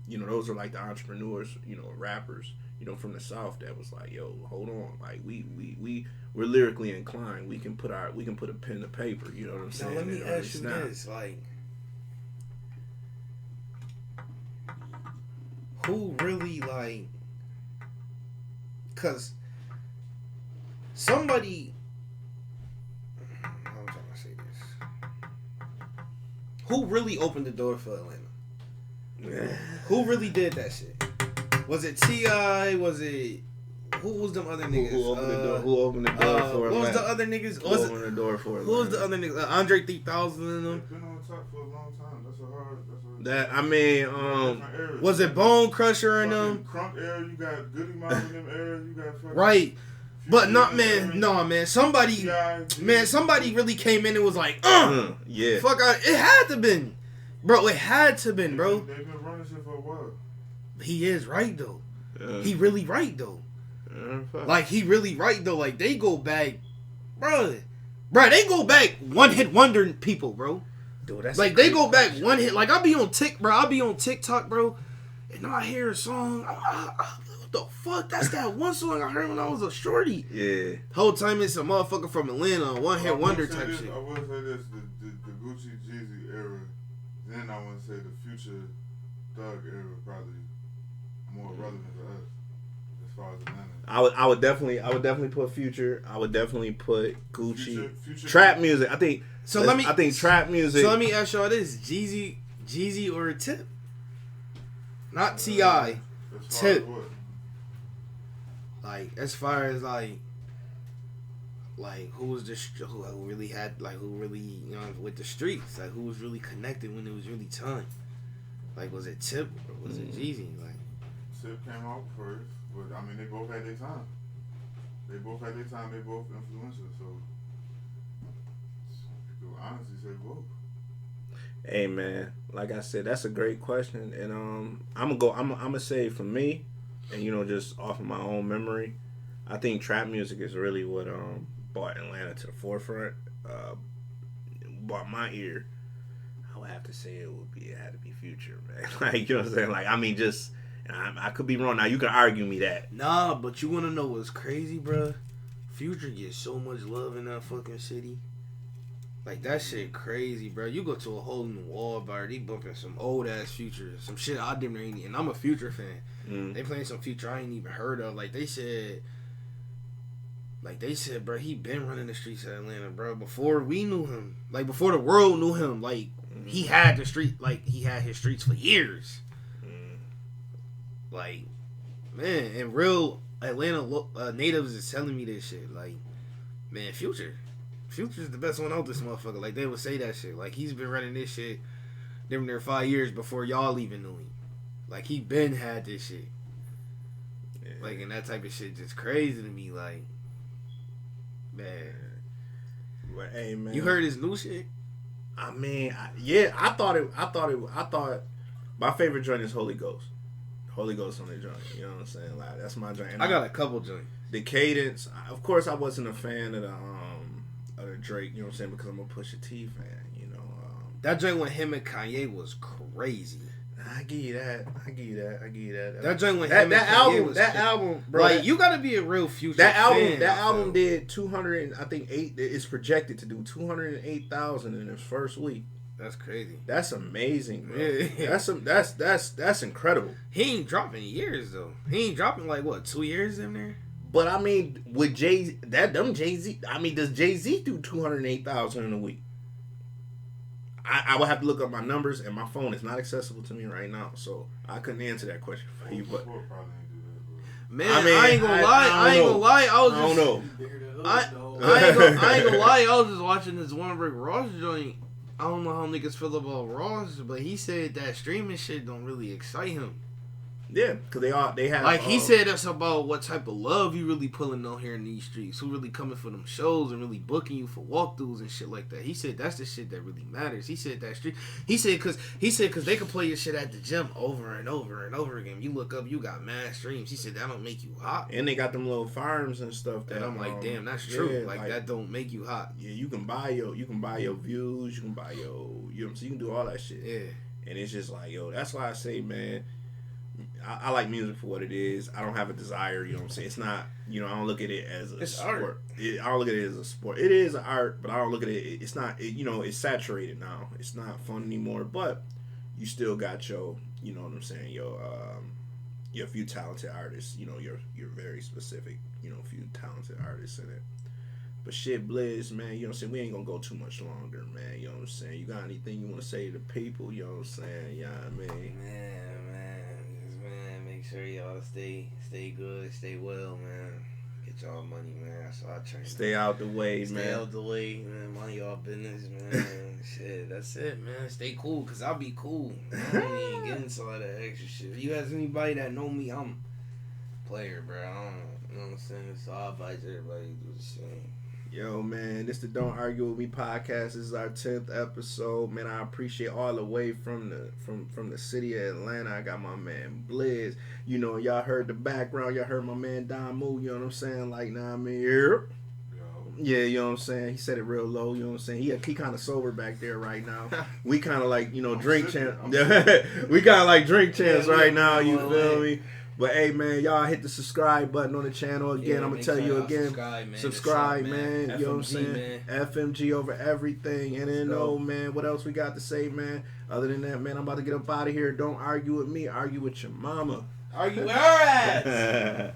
You know, those are like the entrepreneurs, you know, rappers, you know, from the South that was like, yo, hold on, like we're lyrically inclined. We can put a pen to paper, you know what I'm saying? Now let me ask you this, like, who really, like, cause somebody, I'm trying to say this, who really opened the door for Atlanta? Who really did that shit? Was it T.I.? Was it, who was them other niggas? Who opened the door for Atlanta? What was the other niggas? Who opened the door for Atlanta? Who was the other niggas? Andre 3000 and them. They've been on top for a long time. That, I mean, was it Bone Crusher and them? Crunk era, you got Goody Mob in them era, you got fucking right. But not, man, somebody really came in and was like, yeah. Fuck out. It had to been. Bro, it had to been, bro. They've been running shit for a while. He is right, though. He really right, though. Like, he really right, though. Like, they go back, bro, they go back one-hit wonder people, bro. Dude, that's like, they go back one hit. Like, I'll be on TikTok, bro, and I hear a song. What the fuck? That's that one song I heard when I was a shorty. Yeah. Whole time it's a motherfucker from Atlanta, one hit wonder type shit. I will say this: the Gucci Jeezy era. Then I want to say the Future Thug era probably more relevant to us as far as Atlanta. I would definitely put Future. I would definitely put Gucci. Future trap music. I think. So I think trap music. So let me ask y'all this: Jeezy or Tip? Not T.I. Tip. Like, as far as like who was who really had, like, who really, you know, with the streets, like, who was really connected when it was really time? Like, was it Tip or was it Jeezy? Like, Tip came out first, but I mean, they both had their time. They both influential. So you could honestly say both. Hey man, like I said, that's a great question, and I'm gonna say for me, and, you know, just off of my own memory, I think trap music is really what brought Atlanta to the forefront. Brought my ear. I would have to say it had to be Future, man. Like, you know what I'm saying? Like, I mean, just, I could be wrong. Now you can argue me that. Nah, but you wanna know what's crazy, bro? Future gets so much love in that fucking city. Like, that shit crazy, bro. You go to a hole in the wall bar, they bumping some old ass Future, some shit I didn't even, and I'm a Future fan. They playing some Future I ain't even heard of. Like they said, bro, he been running the streets of Atlanta, bro, before we knew him. Like, before the world knew him. Like, he had the street, like, he had his streets for years. Like, man, and real Atlanta natives is telling me this shit. Like, man, Future's the best one out this motherfucker. Like, they would say that shit. Like, he's been running this shit damn near 5 years before y'all even knew him. Like, he been had this shit. Yeah. Like, and that type of shit just crazy to me. Like, man. But hey, man, you heard his new shit? I mean, I thought My favorite joint is Holy Ghost. Holy Ghost on the joint. You know what I'm saying? Like that's my joint. And I got a couple joints. The cadence. Of course, I wasn't a fan of the Drake. You know what I'm saying? Because I'm a Pusha T fan. You know. That joint with him and Kanye was crazy. I give you that. That joint with him and Kanye was that album, bro. Like you gotta be a real Future that fan. That album did 200. I think 8. It's projected to do 208,000 in its first week. That's crazy. That's amazing, bro. Yeah. That's incredible. He ain't dropping years though. He ain't dropping like what 2 years in there. But I mean, with Jay-Z, I mean, does Jay-Z do 208,000 in a week? I would have to look up my numbers, and my phone is not accessible to me right now, so I couldn't answer that question for you. But man, I ain't gonna lie. I ain't gonna lie. I don't know. I ain't gonna lie. I was just watching this one Rick Ross joint. I don't know how niggas feel about Ross, but he said that streaming shit don't really excite him. Yeah, because they have like he said that's about what type of love you really pulling on here in these streets. Who really coming for them shows and really booking you for walkthroughs and shit like that. He said that's the shit that really matters. He said that street. He said because they can play your shit at the gym over and over and over again. You look up, you got mad streams. He said that don't make you hot. And they got them little farms and stuff. That and I'm like, damn, that's true. Yeah, like that don't make you hot. Yeah, you can buy your views. You can buy your, you know what I'm saying? You can do all that shit. Yeah. And it's just like, yo, that's why I say, man. I like music for what it is. I don't have a desire, you know what I'm saying? It's not, you know, I don't look at it as a sport. I don't look at it as a sport. It is an art, but I don't look at it, it's not, you know, it's saturated now. It's not fun anymore, but you still got your, you know what I'm saying, your few talented artists, you know, your very specific, you know, few talented artists in it. But shit, Bliz, man, you know what I'm saying? We ain't gonna go too much longer, man, you know what I'm saying? You got anything you want to say to the people, you know what I'm saying? Yeah, I mean. Make sure y'all stay good, stay well, man. Get y'all money, man. That's all I try. Stay out the way, man. Stay out the way, man. Mind y'all business, man. Shit, that's it, man. Stay cool, cause I'll be cool. I don't even get into all that extra shit. If you ask anybody that know me, I'm a player, bro. I don't know. You know what I'm saying? So I advise everybody to do the same. Yo, man, this the Don't Argue With Me podcast. This is our 10th episode. Man, I appreciate all the way from the city of Atlanta. I got my man Bliz. You know, y'all heard the background. Y'all heard my man Don Moo. You know what I'm saying? Like, nah, I mean, yeah, you know what I'm saying? He said it real low. You know what I'm saying? He kind of sober back there right now. We kind of like, you know, drink champs. We kind of like drink champs right now. You feel me? But hey, man, y'all hit the subscribe button on the channel again. I'm going to tell you again. Subscribe, man. You know what I'm saying? Man. FMG over everything. And then, man, what else we got to say, man? Other than that, man, I'm about to get up out of here. Don't argue with me. Argue with your mama. Argue with her ass.